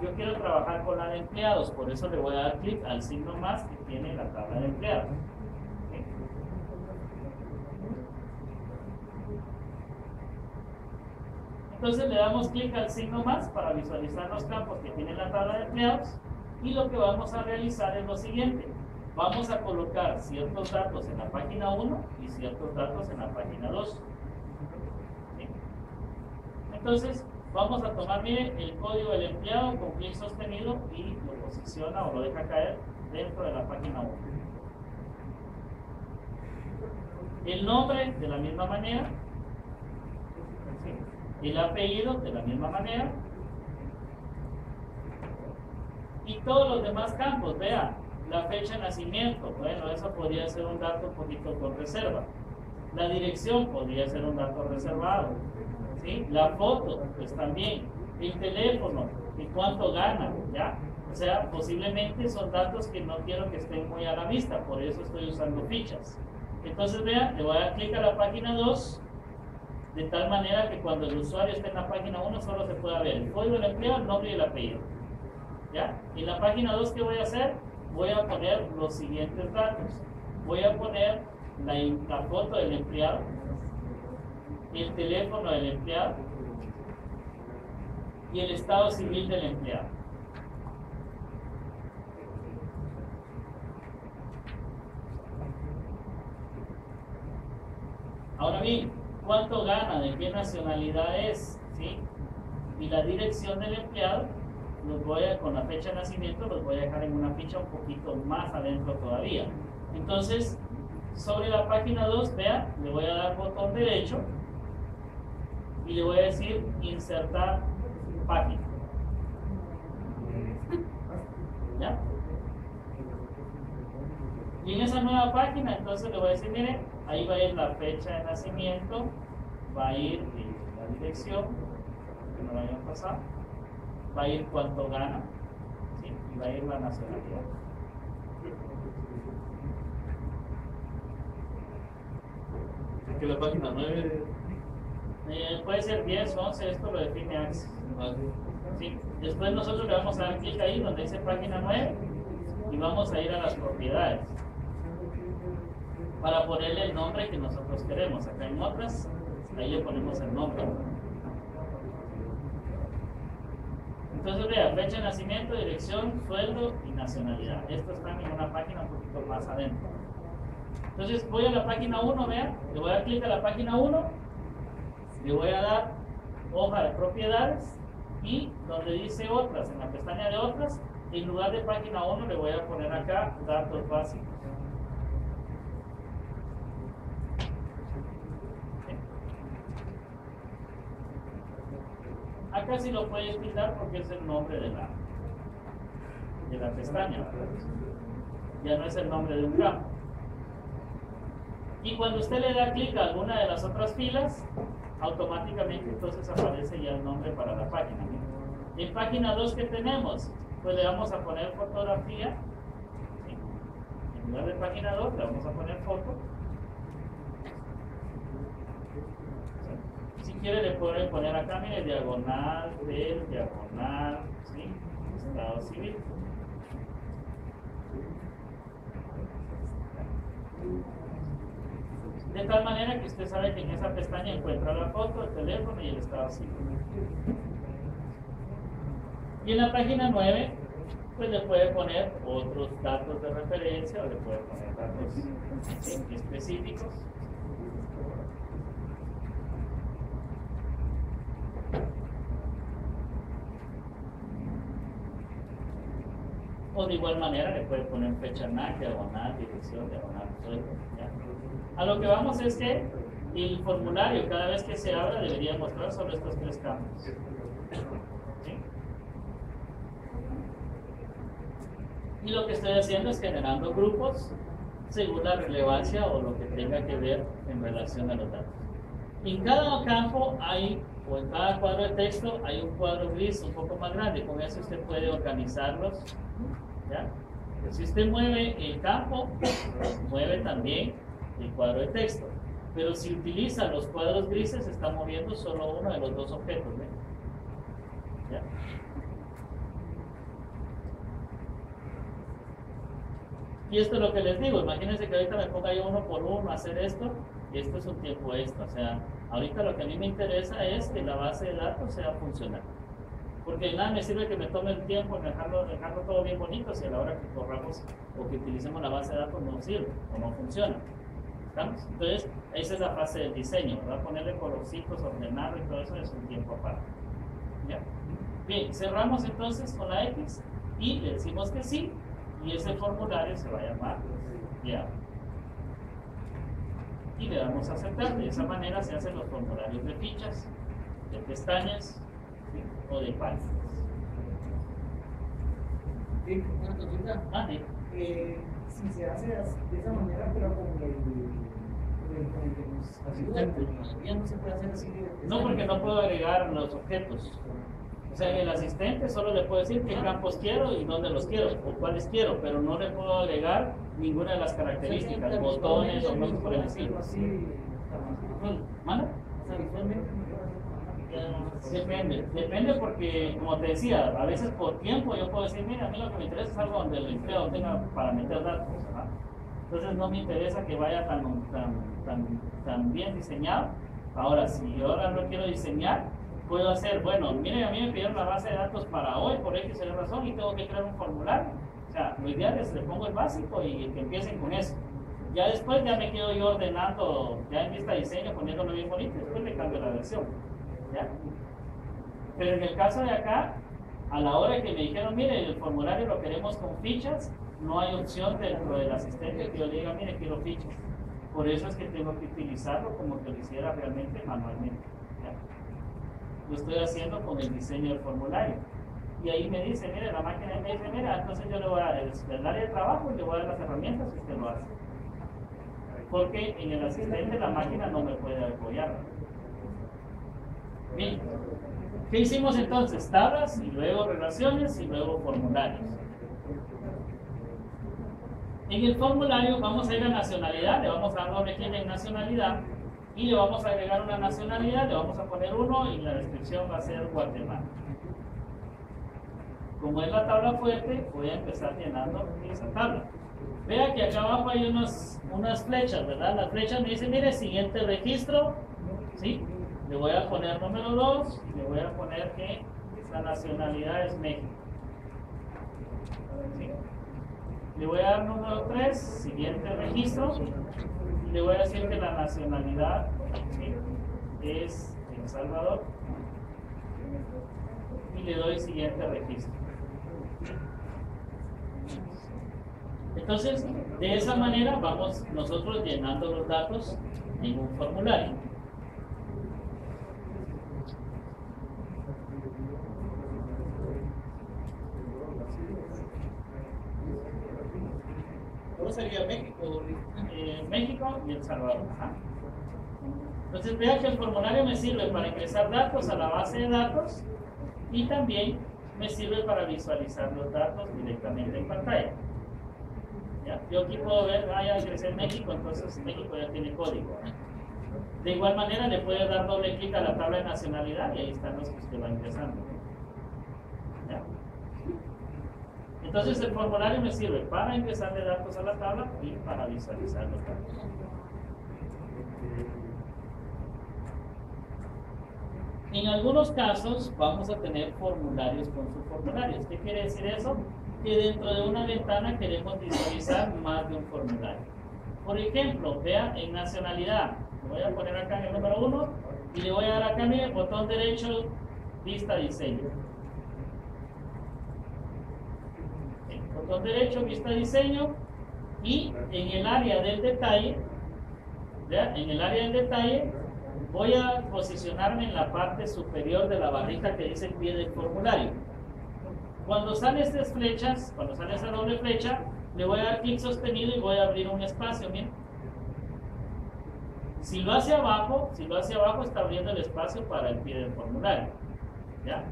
yo quiero trabajar con la de empleados, por eso le voy a dar clic al signo más que tiene la tabla de empleados. ¿Sí? Entonces le damos clic al signo más para visualizar los campos que tiene la tabla de empleados y lo que vamos a realizar es lo siguiente. Vamos a colocar ciertos datos en la página 1 y ciertos datos en la página 2. ¿Sí? Entonces, vamos a tomar, mire, el código del empleado con clic sostenido y lo posiciona o lo deja caer dentro de la página 1. El nombre de la misma manera. ¿Sí? El apellido de la misma manera. Y todos los demás campos, vea, la fecha de nacimiento, bueno, eso podría ser un dato un poquito con reserva. La dirección podría ser un dato reservado. ¿Sí? La foto, pues también. El teléfono, y cuánto gana, ¿ya? O sea, posiblemente son datos que no quiero que estén muy a la vista, por eso estoy usando fichas. Entonces, vean, le voy a dar clic a la página 2, de tal manera que cuando el usuario esté en la página 1 solo se pueda ver el código del empleo, el nombre y el apellido. ¿Ya? En la página 2, ¿qué voy a hacer? Voy a poner los siguientes datos. Voy a poner la foto del empleado, el teléfono del empleado y el estado civil del empleado. Ahora bien, ¿cuánto gana? ¿De qué nacionalidad es? ¿Sí? Y la dirección del empleado, con la fecha de nacimiento, los voy a dejar en una ficha un poquito más adentro todavía. Entonces, sobre la página 2, vean, le voy a dar botón derecho y le voy a decir insertar página. ¿Ya? Y en esa nueva página, entonces le voy a decir, mire, ahí va a ir la fecha de nacimiento, va a ir la dirección, que no la hayan pasado, va a ir cuánto gana, ¿sí? Y va a ir la nacionalidad. Que la página 9 puede ser 10, 11, esto lo define Axis. ¿Sí? Después nosotros le vamos a dar clic ahí donde dice página 9 y vamos a ir a las propiedades. para ponerle el nombre que nosotros queremos. Acá en otras, ahí le ponemos el nombre. Entonces vea, fecha de nacimiento, dirección, sueldo y nacionalidad. Esto está en una página un poquito más adentro. Entonces voy a la página 1, vean, le voy a dar clic a la página 1, le voy a dar hoja de propiedades y donde dice otras, en la pestaña de otras, en lugar de página 1 le voy a poner acá datos básicos. Acá sí lo puedes quitar porque es el nombre de la pestaña. Ya no es el nombre de un campo. Y cuando usted le da clic a alguna de las otras filas, automáticamente entonces aparece ya el nombre para la página. En página 2 que tenemos, pues le vamos a poner fotografía. ¿Sí? En lugar de página 2 le vamos a poner foto. Si quiere le puede poner acá, mire, diagonal del diagonal, ¿sí? Estado civil. De tal manera que usted sabe que en esa pestaña encuentra la foto, el teléfono y el estado civil. Y en la página 9, pues le puede poner otros datos de referencia o le puede poner datos específicos. O de igual manera le puede poner fecha NAC, diagonal, dirección, diagonal, sueldo. A lo que vamos es que el formulario cada vez que se abra debería mostrar sobre estos 3 campos. ¿Sí? Y lo que estoy haciendo es generando grupos según la relevancia o lo que tenga que ver en relación a los datos. En cada campo hay, o en cada cuadro de texto, hay un cuadro gris un poco más grande. Con eso usted puede organizarlos. ¿Ya? Si usted mueve el campo, mueve también el cuadro de texto. Pero si utiliza los cuadros grises, está moviendo solo uno de los 2 objetos. ¿Ve? ¿Ya? Y esto es lo que les digo. Imagínense que ahorita me ponga yo uno por uno a hacer esto, y esto es un tiempo extra. O sea, ahorita lo que a mí me interesa es que la base de datos sea funcional. Porque nada me sirve que me tome el tiempo en dejarlo todo bien bonito si a la hora que corramos o que utilicemos la base de datos no sirve o no funciona. ¿Estamos? Entonces, esa es la fase del diseño, ¿verdad? Ponerle colorcitos, ordenarlo y todo eso es un tiempo aparte. ¿Ya? Bien, cerramos entonces con la X y le decimos que sí, y ese formulario se va a llamar ya. Y le damos a aceptar. De esa manera se hacen los formularios de fichas, de pestañas, ¿sí? O de páginas. Una cosita. Sí. Si se hace de esa manera, pero con el que nos ayuda, ya no se puede hacer así. No, porque no puedo agregar los objetos. O sea, en el asistente solo le puedo decir qué campos quiero y dónde los quiero, o cuáles quiero, pero no le puedo agregar ninguna de las características, botones o cosas por el estilo. ¿Manda? Depende porque, como te decía, a veces por tiempo yo puedo decir, mira, a mí lo que me interesa es algo donde el empleado tenga para meter datos, ¿verdad? Entonces no me interesa que vaya tan bien diseñado. Ahora, si yo ahora no quiero diseñar, puedo hacer, bueno, miren, a mí me pidieron la base de datos para hoy, por X o Y razón, y tengo que crear un formulario. O sea, lo ideal es le pongo el básico y que empiecen con eso. Ya después ya me quedo yo ordenando, ya en vista de diseño, poniéndolo bien bonito, después le cambio la versión. ¿Ya? Pero en el caso de acá, a la hora que me dijeron, mire, el formulario lo queremos con fichas, no hay opción dentro del asistente que yo le diga, mire, quiero fichas. Por eso es que tengo que utilizarlo como que lo hiciera realmente manualmente. ¿Ya? Lo estoy haciendo con el diseño del formulario. Y ahí me dice, mire, la máquina me dice, mira, entonces yo le voy a dar el área de trabajo y le voy a dar las herramientas y usted lo hace. Porque en el asistente la máquina no me puede apoyar. Bien, ¿qué hicimos entonces? Tablas y luego relaciones y luego formularios. En el formulario vamos a ir a nacionalidad, le vamos a dar doble clic en nacionalidad y le vamos a agregar una nacionalidad, le vamos a poner 1 y la descripción va a ser Guatemala. Como es la tabla fuerte, voy a empezar llenando esa tabla. Vea que acá abajo hay unas flechas, ¿verdad? Las flechas me dicen, mire, siguiente registro, ¿sí? Le voy a poner número 2 y le voy a poner que la nacionalidad es México. ¿Sí? Le voy a dar número 3, siguiente registro, y le voy a decir que la nacionalidad, ¿sí?, es El Salvador, y le doy siguiente registro. Entonces, de esa manera vamos nosotros llenando los datos en un formulario. ¿Cómo sería México? México y El Salvador. Ajá. Entonces, vea que el formulario me sirve para ingresar datos a la base de datos y también me sirve para visualizar los datos directamente en pantalla. ¿Ya? Yo aquí puedo ver, ya ingresé en México, entonces México ya tiene código. De igual manera, le puede dar doble clic a la tabla de nacionalidad y ahí están los que usted va ingresando. ¿Ya? Entonces, el formulario me sirve para ingresarle datos a la tabla y para visualizar los datos. En algunos casos vamos a tener formularios con subformularios. ¿Qué quiere decir eso? Que dentro de una ventana queremos visualizar más de un formulario. Por ejemplo, vea en nacionalidad. Le voy a poner acá en el número 1 y le voy a dar acá, mire, botón derecho, vista diseño. Botón derecho, vista diseño, y en el área del detalle, ¿vea? En el área del detalle voy a posicionarme en la parte superior de la barrita que dice pie del formulario. Cuando salen estas flechas, cuando sale esa doble flecha, le voy a dar clic sostenido y voy a abrir un espacio, miren. Si lo hace abajo, está abriendo el espacio para el pie del formulario. ¿Ya?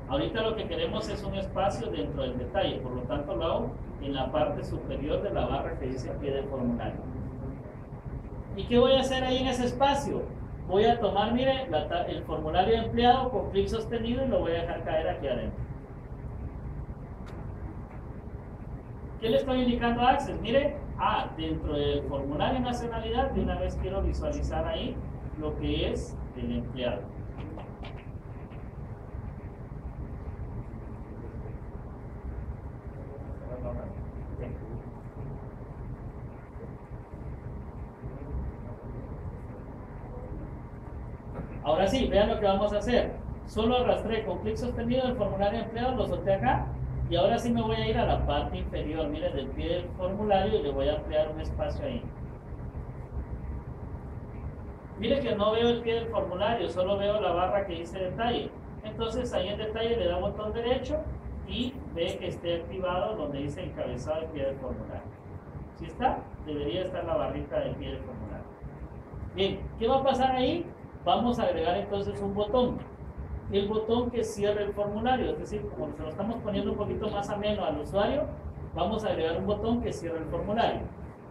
Ahorita lo que queremos es un espacio dentro del detalle, por lo tanto lo hago en la parte superior de la barra que dice pie del formulario. ¿Y qué voy a hacer ahí en ese espacio? Voy a tomar, mire, el formulario de empleado con clic sostenido y lo voy a dejar caer aquí adentro. ¿Qué le estoy indicando a Access? Mire, dentro del formulario de nacionalidad, de una vez quiero visualizar ahí lo que es el empleado. Ahora sí, vean lo que vamos a hacer. Solo arrastré con clic sostenido el formulario de empleado, lo solté acá. Y ahora sí me voy a ir a la parte inferior, mire, del pie del formulario y le voy a ampliar un espacio ahí. Mire que no veo el pie del formulario, solo veo la barra que dice detalle. Entonces ahí en detalle le da botón derecho y ve que esté activado donde dice encabezado el pie del formulario. Si está, debería estar la barrita del pie del formulario. Bien, ¿qué va a pasar ahí? Vamos a agregar entonces un botón. El botón que cierre el formulario, es decir, como se lo estamos poniendo un poquito más ameno al usuario, vamos a agregar un botón que cierre el formulario.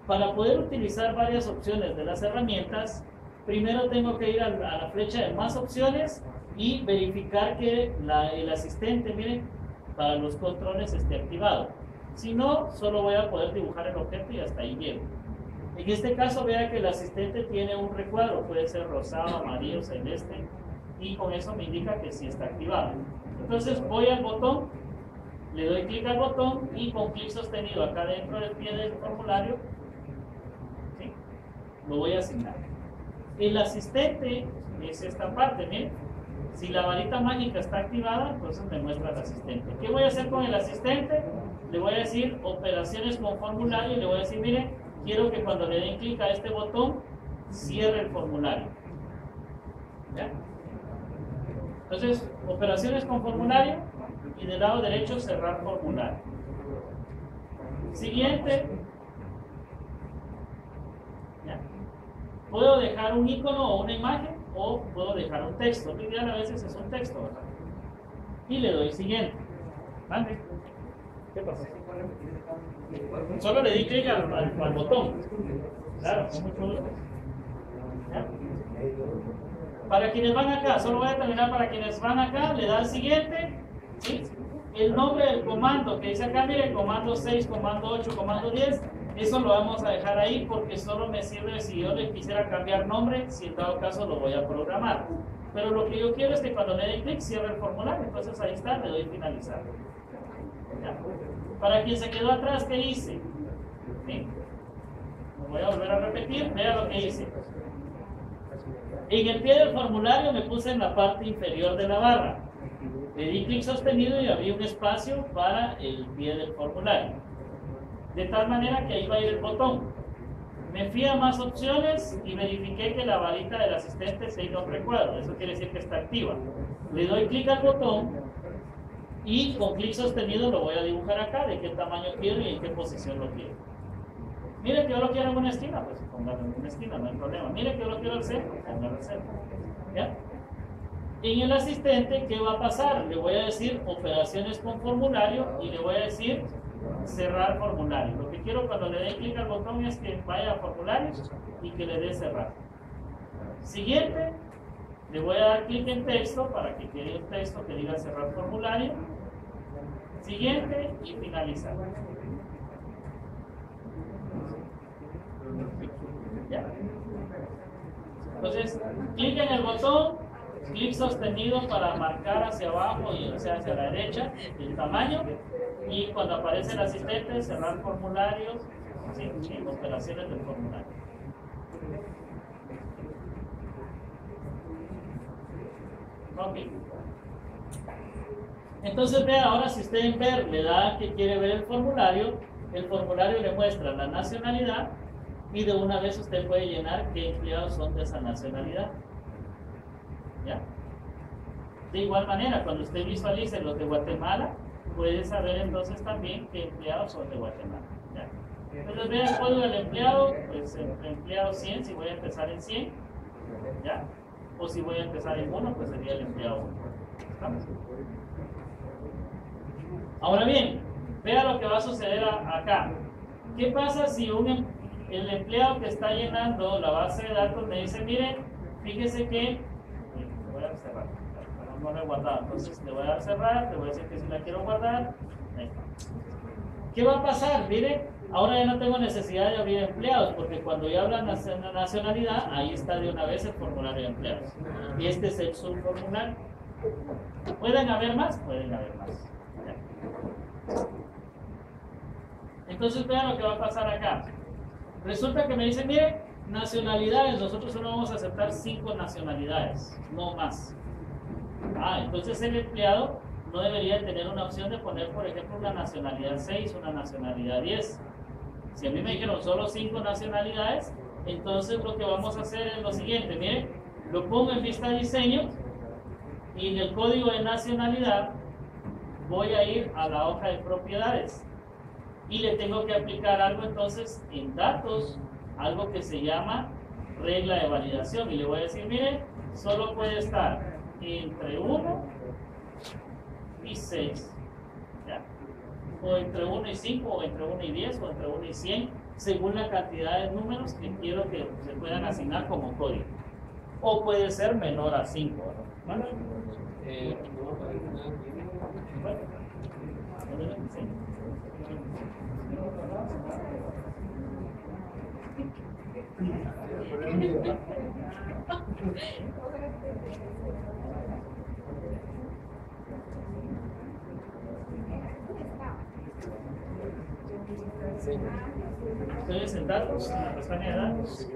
Para poder utilizar varias opciones de las herramientas, primero tengo que ir a la flecha de más opciones y verificar que el asistente, miren, para los controles esté activado. Si no, solo voy a poder dibujar el objeto y hasta ahí llego. En este caso, vea que el asistente tiene un recuadro, puede ser rosado, amarillo, celeste, y con eso me indica que sí está activado. Entonces voy al botón, le doy clic al botón y con clic sostenido acá dentro del pie del formulario, ¿sí?, lo voy a asignar. El asistente es esta parte, miren. Si la varita mágica está activada, entonces me muestra el asistente. ¿Qué voy a hacer con el asistente? Le voy a decir operaciones con formulario y le voy a decir, miren, quiero que cuando le den clic a este botón, cierre el formulario. ¿Ya? Entonces, operaciones con formulario y del lado derecho cerrar formulario. Siguiente. ¿Ya? Puedo dejar un icono o una imagen o puedo dejar un texto. Lo ideal a veces es un texto, ¿verdad? Y le doy siguiente. ¿Vale? ¿Qué pasa? Solo le di clic al botón. Claro, con mucho gusto. ¿Ya? Para quienes van acá, solo voy a terminar para quienes van acá, le da siguiente, ¿sí? el nombre del comando que dice acá, mire, comando 6, comando 8, comando 10, eso lo vamos a dejar ahí porque solo me sirve si yo le quisiera cambiar nombre, si en dado caso lo voy a programar. Pero lo que yo quiero es que cuando le dé clic cierre el formulario, entonces ahí está, le doy finalizar. ¿Ya? Para quien se quedó atrás, ¿qué hice? ¿Sí? Lo voy a volver a repetir, vea lo que hice. En el pie del formulario me puse en la parte inferior de la barra. Le di clic sostenido y abrí un espacio para el pie del formulario. De tal manera que ahí va a ir el botón. Me fui a más opciones y verifiqué que la varita del asistente se hizo recuadro. Eso quiere decir que está activa. Le doy clic al botón y con clic sostenido lo voy a dibujar acá, de qué tamaño quiero y en qué posición lo quiero. Mire que yo lo quiero en una esquina, pues póngalo en una esquina, no hay problema. Mire que yo lo quiero al centro, póngalo al centro. ¿Ya? En el asistente, ¿qué va a pasar? Le voy a decir operaciones con formulario y le voy a decir cerrar formulario. Lo que quiero cuando le dé clic al botón es que vaya a formularios y que le dé cerrar. Siguiente, le voy a dar clic en texto para que quede un texto que diga cerrar formulario. Siguiente y finalizar. ¿Ya? Entonces, clic en el botón, clic sostenido para marcar hacia abajo y o sea hacia la derecha el tamaño, y cuando aparece el asistente cerrar formularios, sí, operaciones del formulario. Ok. Entonces vea, ahora si usted en ver le da que quiere ver el formulario le muestra la nacionalidad y de una vez usted puede llenar qué empleados son de esa nacionalidad. ¿Ya? De igual manera, cuando usted visualice los de Guatemala, puede saber entonces también qué empleados son de Guatemala. ¿Ya? Entonces vea el código del empleado, pues empleado 100, si voy a empezar en 100, ¿ya? O si voy a empezar en 1, pues sería el empleado 1. ¿Estamos? Ahora bien, vea lo que va a suceder acá. ¿Qué pasa si el empleado que está llenando la base de datos me dice, mire, fíjese que le voy a dar cerrar, no lo he guardado, entonces le voy a dar cerrar, le voy a decir que si la quiero guardar, ahí está. ¿Qué va a pasar? Mire, ahora ya no tengo necesidad de abrir empleados, porque cuando ya hablan de nacionalidad, ahí está de una vez el formulario de empleados. Y este es el subformulario. ¿Pueden haber más? Pueden haber más. Entonces vean lo que va a pasar acá. Resulta que me dicen, mire, nacionalidades, nosotros solo vamos a aceptar 5 nacionalidades, no más. Entonces el empleado no debería tener una opción de poner, por ejemplo, una nacionalidad 6, una nacionalidad 10. Si a mí me dijeron solo 5 nacionalidades, entonces lo que vamos a hacer es lo siguiente, mire, lo pongo en vista de diseño y en el código de nacionalidad voy a ir a la hoja de propiedades y le tengo que aplicar algo entonces en datos, algo que se llama regla de validación, y le voy a decir, mire, solo puede estar entre 1 y 6, ¿ya? O entre 1 y 5, o entre 1 y 10, o entre 1 y 100, según la cantidad de números que quiero que se puedan asignar como código. O puede ser menor a 5, ¿no? ¿Vale? Ustedes en datos, en la pestaña de datos.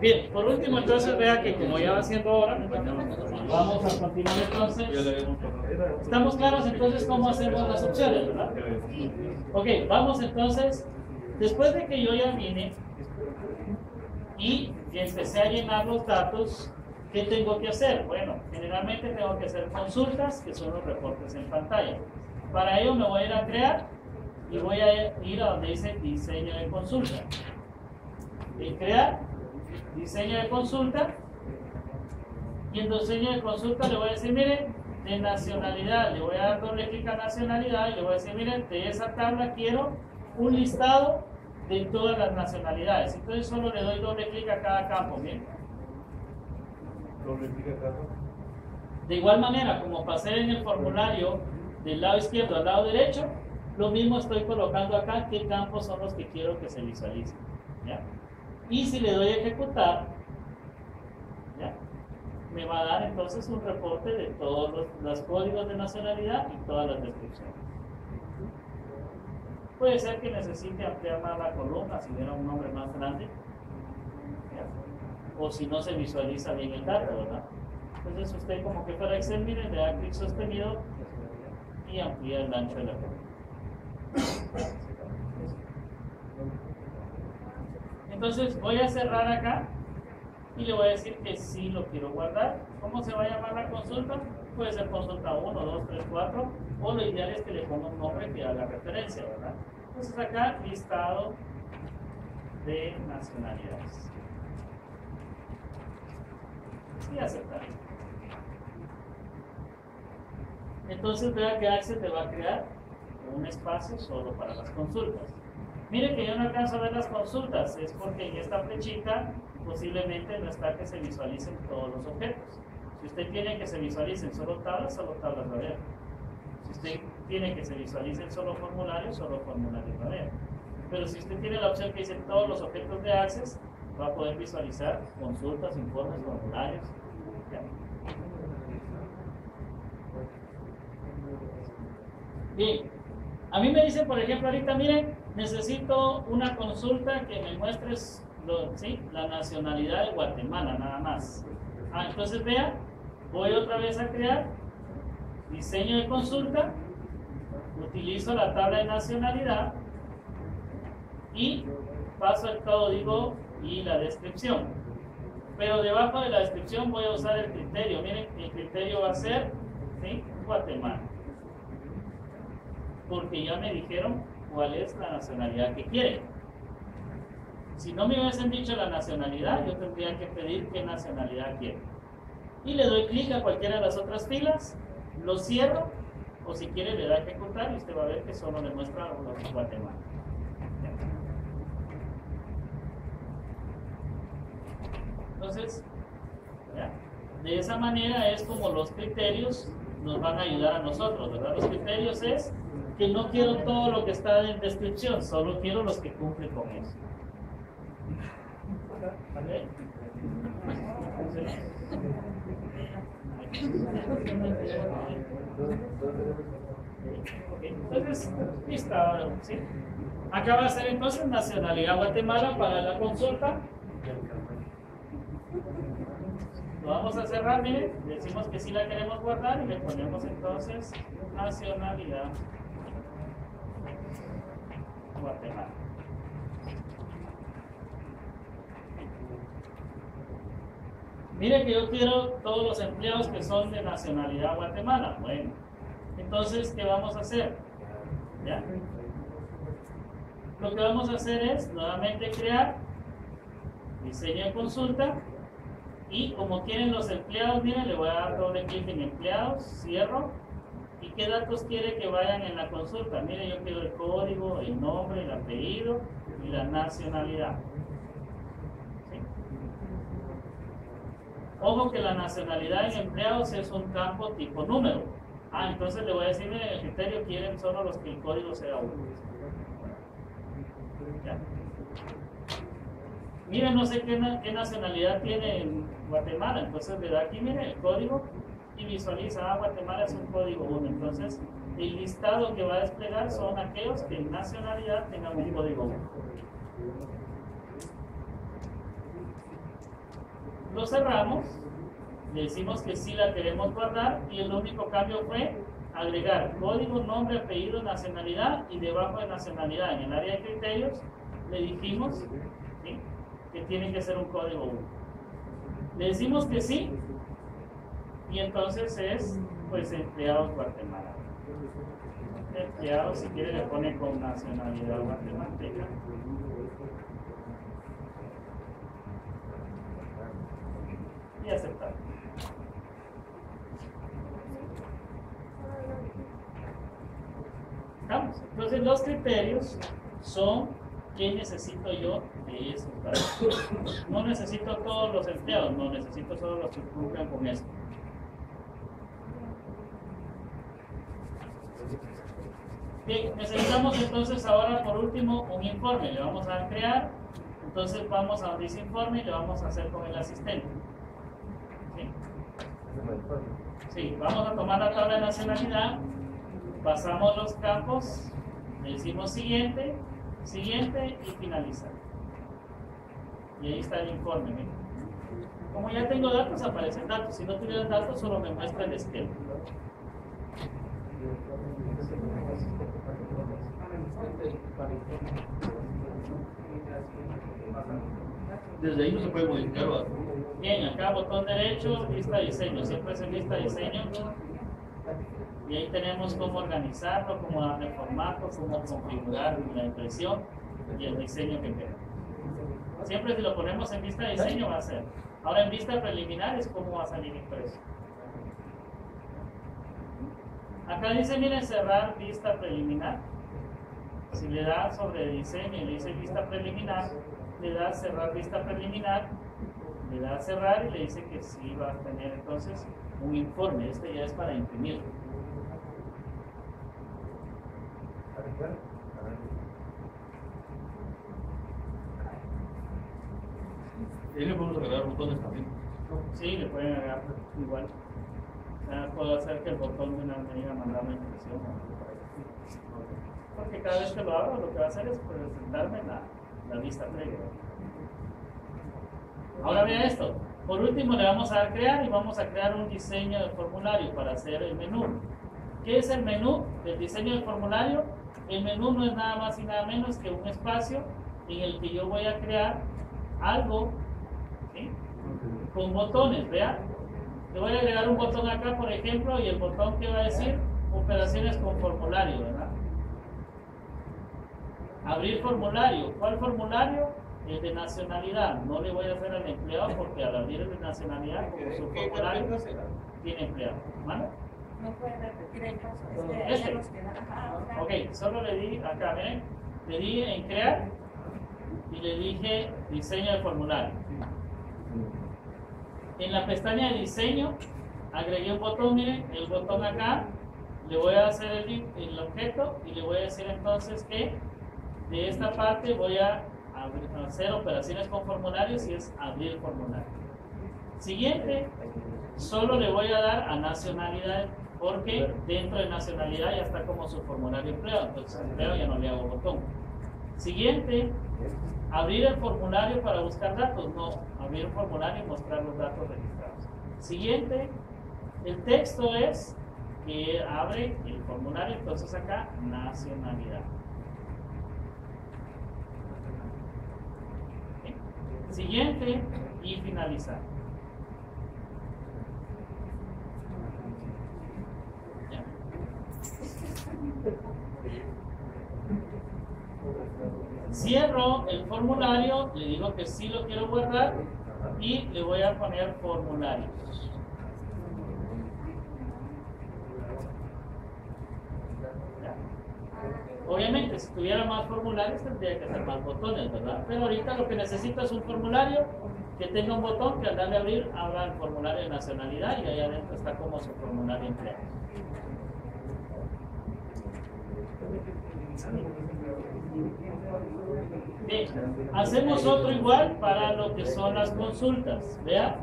Bien, por último entonces vea que como ya va siendo hora, vamos a continuar entonces. ¿Estamos claros entonces cómo hacemos las opciones, verdad? Ok, vamos entonces, después de que yo ya vine y empecé a llenar los datos, ¿qué tengo que hacer? Bueno, generalmente tengo que hacer consultas, que son los reportes en pantalla. Para ello me voy a ir a crear y voy a ir a donde dice diseño de consulta. En crear, diseño de consulta, y en diseño de consulta le voy a decir, miren, de nacionalidad, le voy a dar doble clic a nacionalidad y le voy a decir, miren, de esa tabla quiero un listado de todas las nacionalidades. Entonces solo le doy doble clic a cada campo, ¿bien? Doble clic acá. De igual manera, como pasé en el formulario del lado izquierdo al lado derecho, lo mismo estoy colocando acá qué campos son los que quiero que se visualicen, ¿ya? Y si le doy a ejecutar, ¿ya?, me va a dar entonces un reporte de todos los códigos de nacionalidad y todas las descripciones. Puede ser que necesite ampliar más la columna si hubiera un nombre más grande, ¿ya?, o si no se visualiza bien el dato, ¿verdad? Entonces usted, como que fuera Excel, mire, le da clic sostenido y amplía el ancho de la columna. Entonces voy a cerrar acá y le voy a decir que sí lo quiero guardar. ¿Cómo se va a llamar la consulta? Puede ser consulta 1, 2, 3, 4, o lo ideal es que le ponga un nombre que haga referencia, ¿verdad? Entonces acá, listado de nacionalidades. Y aceptar. Entonces vea que Access te va a crear un espacio solo para las consultas. Mire que yo no alcanzo a ver las consultas, es porque en esta flechita posiblemente no está que se visualicen todos los objetos. Si usted quiere que se visualicen solo tablas va a ver. Si usted tiene que se visualicen solo formularios va a ver. Pero si usted tiene la opción que dice todos los objetos de Access, va a poder visualizar consultas, informes, formularios. ¿Ya? Bien, a mí me dicen, por ejemplo, ahorita, miren, necesito una consulta que me muestres la nacionalidad de Guatemala, nada más. Entonces vea, voy otra vez a crear diseño de consulta, utilizo la tabla de nacionalidad y paso el código y la descripción. Pero debajo de la descripción voy a usar el criterio. Miren, el criterio va a ser, ¿sí?, Guatemala. Porque ya me dijeron cuál es la nacionalidad que quieren. Si no me hubiesen dicho la nacionalidad, yo tendría que pedir qué nacionalidad quieren. Y le doy clic a cualquiera de las otras filas, lo cierro, o si quiere le da a ejecutar y usted va a ver que solo le muestra los Guatemala. Entonces, ¿ya?, de esa manera es como los criterios nos van a ayudar a nosotros, ¿verdad? Los criterios es que no quiero todo lo que está en descripción, solo quiero los que cumplen con eso. ¿Vale? Entonces, listo, ¿sí? Acá va a ser entonces nacionalidad Guatemala para la consulta. Lo vamos a cerrar, miren, decimos que sí la queremos guardar y le ponemos entonces nacionalidad Guatemala. Mire que yo quiero todos los empleados que son de nacionalidad Guatemala. Bueno, entonces, ¿qué vamos a hacer? ¿Ya? Lo que vamos a hacer es nuevamente crear diseño de consulta Y como quieren los empleados, miren, le voy a dar doble clic en empleados, cierro. ¿Y qué datos quiere que vayan en la consulta? Mire, yo quiero el código, el nombre, el apellido y la nacionalidad. ¿Sí? Ojo que la nacionalidad en empleados es un campo tipo número. Entonces le voy a decir, miren, en el criterio quieren solo los que el código sea 1. Ya. Miren, no sé qué nacionalidad tiene en Guatemala, entonces le da aquí, miren, el código y visualiza, Guatemala es un código 1. Entonces, el listado que va a desplegar son aquellos que en nacionalidad tengan un código 1. Lo cerramos, le decimos que sí la queremos guardar y el único cambio fue agregar código, nombre, apellido, nacionalidad y debajo de nacionalidad en el área de criterios le dijimos, ¿sí?, que tiene que ser un código 1. Le decimos que sí y entonces es pues empleados Guatemala. Empleados, si quiere le pone con nacionalidad guatemalteca. Y aceptar. Vamos. Entonces los criterios son ¿qué necesito yo de esos datos? No necesito todos los empleados, no necesito solo los que cumplan con esto. Bien, necesitamos entonces ahora por último un informe, le vamos a crear, entonces vamos a abrir ese informe y le vamos a hacer con el asistente. ¿Sí? Sí, vamos a tomar la tabla de nacionalidad, pasamos los campos, le decimos siguiente, siguiente y finalizar. Y ahí está el informe. ¿Ven? Como ya tengo datos, aparecen datos. Si no tuviera datos, solo me muestra el esquema. Desde ahí no se puede modificar, ¿verdad? Bien, acá botón derecho, lista diseño. Siempre es en lista diseño. Y ahí tenemos cómo organizarlo, cómo darle formato, cómo configurar la impresión y el diseño que queremos. Siempre si lo ponemos en vista de diseño va a ser. Ahora en vista preliminar es cómo va a salir impreso. Acá dice, miren, cerrar vista preliminar. Si le da sobre diseño y le dice vista preliminar, le da cerrar vista preliminar, le da cerrar y le dice que sí va a tener entonces un informe. Este ya es para imprimirlo. Y ahí le podemos agregar botones también. Sí, le pueden agregar igual. O sea, puedo hacer que el botón de una medida mandar la impresión. Porque cada vez que lo abro, lo que va a hacer es presentarme la vista previa. Ahora vea esto. Por último, le vamos a dar crear y vamos a crear un diseño de formulario para hacer el menú. ¿Qué es el menú del diseño del formulario? El menú no es nada más y nada menos que un espacio en el que yo voy a crear algo, ¿sí?, con botones. Vean, le voy a agregar un botón acá, por ejemplo, y el botón que va a decir operaciones con formulario, ¿verdad? Abrir formulario. ¿Cuál formulario? El de nacionalidad. No le voy a hacer al empleado porque al abrir el de nacionalidad, como su formulario tiene empleado. ¿Vale? No puede repetir el paso. Este. Ok, solo le di acá, ¿ven? Le di en crear y le dije diseño de formulario. En la pestaña de diseño agregué un botón, miren, el botón acá, le voy a hacer el objeto y le voy a decir entonces que de esta parte voy a hacer operaciones con formularios y es abrir el formulario. Siguiente, solo le voy a dar a nacionalidad porque dentro de nacionalidad ya está como su formulario empleado, entonces empleado ya no le hago botón. Siguiente, abrir el formulario para buscar datos, no, abrir el formulario y mostrar los datos registrados. Siguiente, el texto es que abre el formulario, entonces acá nacionalidad. ¿Sí? Siguiente y finalizar. Ya. Cierro el formulario, le digo que sí lo quiero guardar y le voy a poner formularios. Obviamente, si tuviera más formularios tendría que hacer más botones, ¿verdad? Pero ahorita lo que necesito es un formulario que tenga un botón que al darle a abrir abra el formulario de nacionalidad y ahí adentro está como su formulario de empleado. Bien, hacemos otro igual para lo que son las consultas. Vea,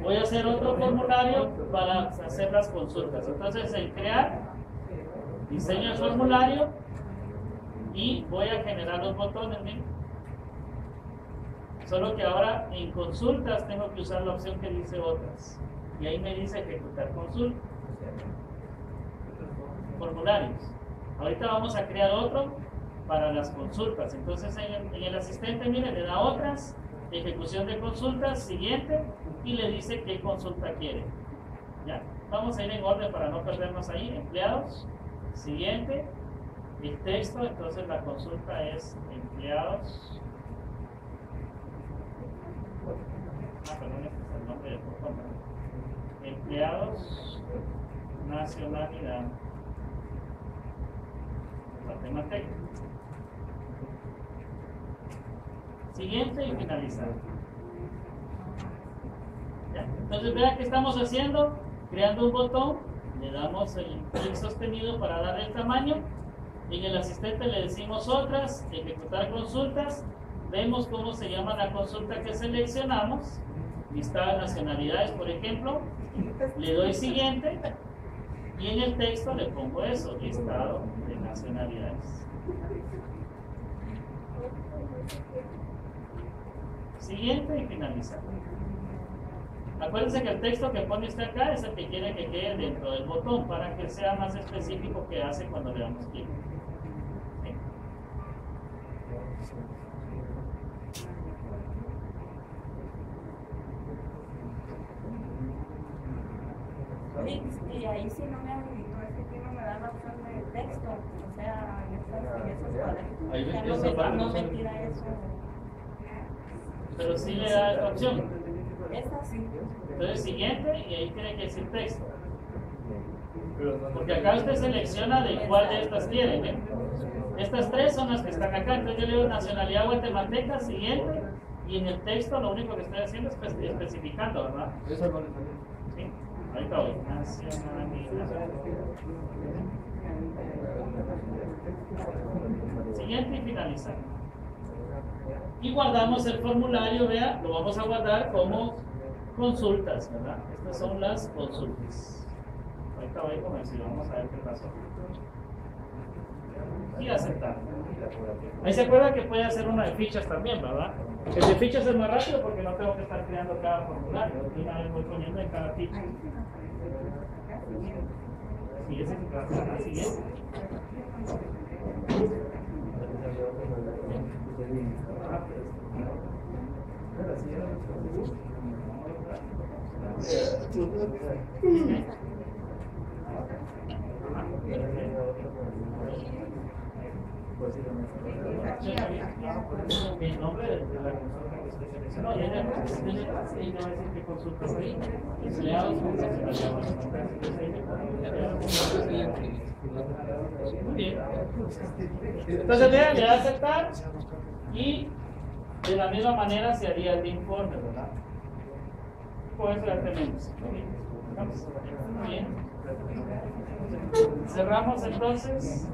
voy a hacer otro formulario para hacer las consultas. Entonces, en crear, diseño el formulario y voy a generar los botones. ¿Bien? Solo que ahora en consultas tengo que usar la opción que dice otras. Y ahí me dice ejecutar consulta. Formularios. Ahorita vamos a crear otro para las consultas. Entonces en el asistente, mire, le da otras, ejecución de consultas, siguiente, y le dice qué consulta quiere. ¿Ya? Vamos a ir en orden para no perdernos ahí. Empleados, siguiente, el texto, entonces la consulta es empleados. Perdón, este es el nombre del botón. Empleados, nacionalidad, Guatemalteca. Siguiente y finalizar. ¿Ya? Entonces vea que estamos haciendo, creando un botón, le damos el clic sostenido para darle el tamaño, y en el asistente le decimos otras, ejecutar consultas, vemos cómo se llama la consulta que seleccionamos, listado de nacionalidades por ejemplo, le doy siguiente y en el texto le pongo eso, listado de nacionalidades. Siguiente y finalizar. Acuérdense que el texto que pone usted acá es el que quiere que quede dentro del botón para que sea más específico que hace cuando le damos clic. Y ahí si no me habilitó este tema me da la opción de texto, o sea, en esas Ahí ves que no, esa parte no no me sale. tira eso. Pero sí le da esta opción. Esa sí. Entonces siguiente y ahí tiene que decir texto. Porque acá usted selecciona de cuál de estas quiere, ¿eh? Estas tres son las que están acá. Entonces yo le digo nacionalidad guatemalteca, siguiente, y en el texto lo único que estoy haciendo es especificando, ¿verdad? Esa no le salió. Sí. Ahorita voy. Nacionalidad. Siguiente y finalizar. Y guardamos el formulario, vea, lo vamos a guardar como consultas, ¿verdad? Estas son las consultas. Ahorita voy con eso y vamos a ver qué pasó. Y aceptar. Ahí se acuerda que puede hacer una de fichas también, ¿verdad? El de fichas es más rápido porque no tengo que estar creando cada formulario. De una vez voy poniendo en cada ficha. Sí, ese que va a ser la siguiente. El nombre de la consulta que usted seleccionó, y en el detrás, ahí no va a decir qué consultas ahí, empleados con nacionalidad. Muy bien. Entonces le da a aceptar y de la misma manera se haría el informe, ¿verdad? Por eso ya tenemos. Muy bien. Muy bien. Cerramos entonces.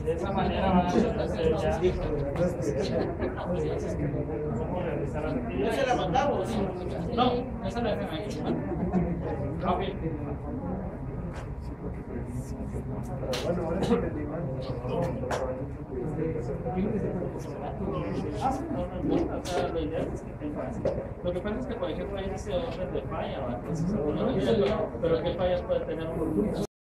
De esa manera van a hacer ya cómo realizar las actividades. ¿Esa la mandamos? No, esa la dejan ahí. Ok. Bueno, ahora sí entendí mal. No, o sea, lo ideal es que tenga así. Lo que pasa es que, por ejemplo, ahí dice orden de falla, ¿verdad? Entonces, pero ¿qué fallas puede tener un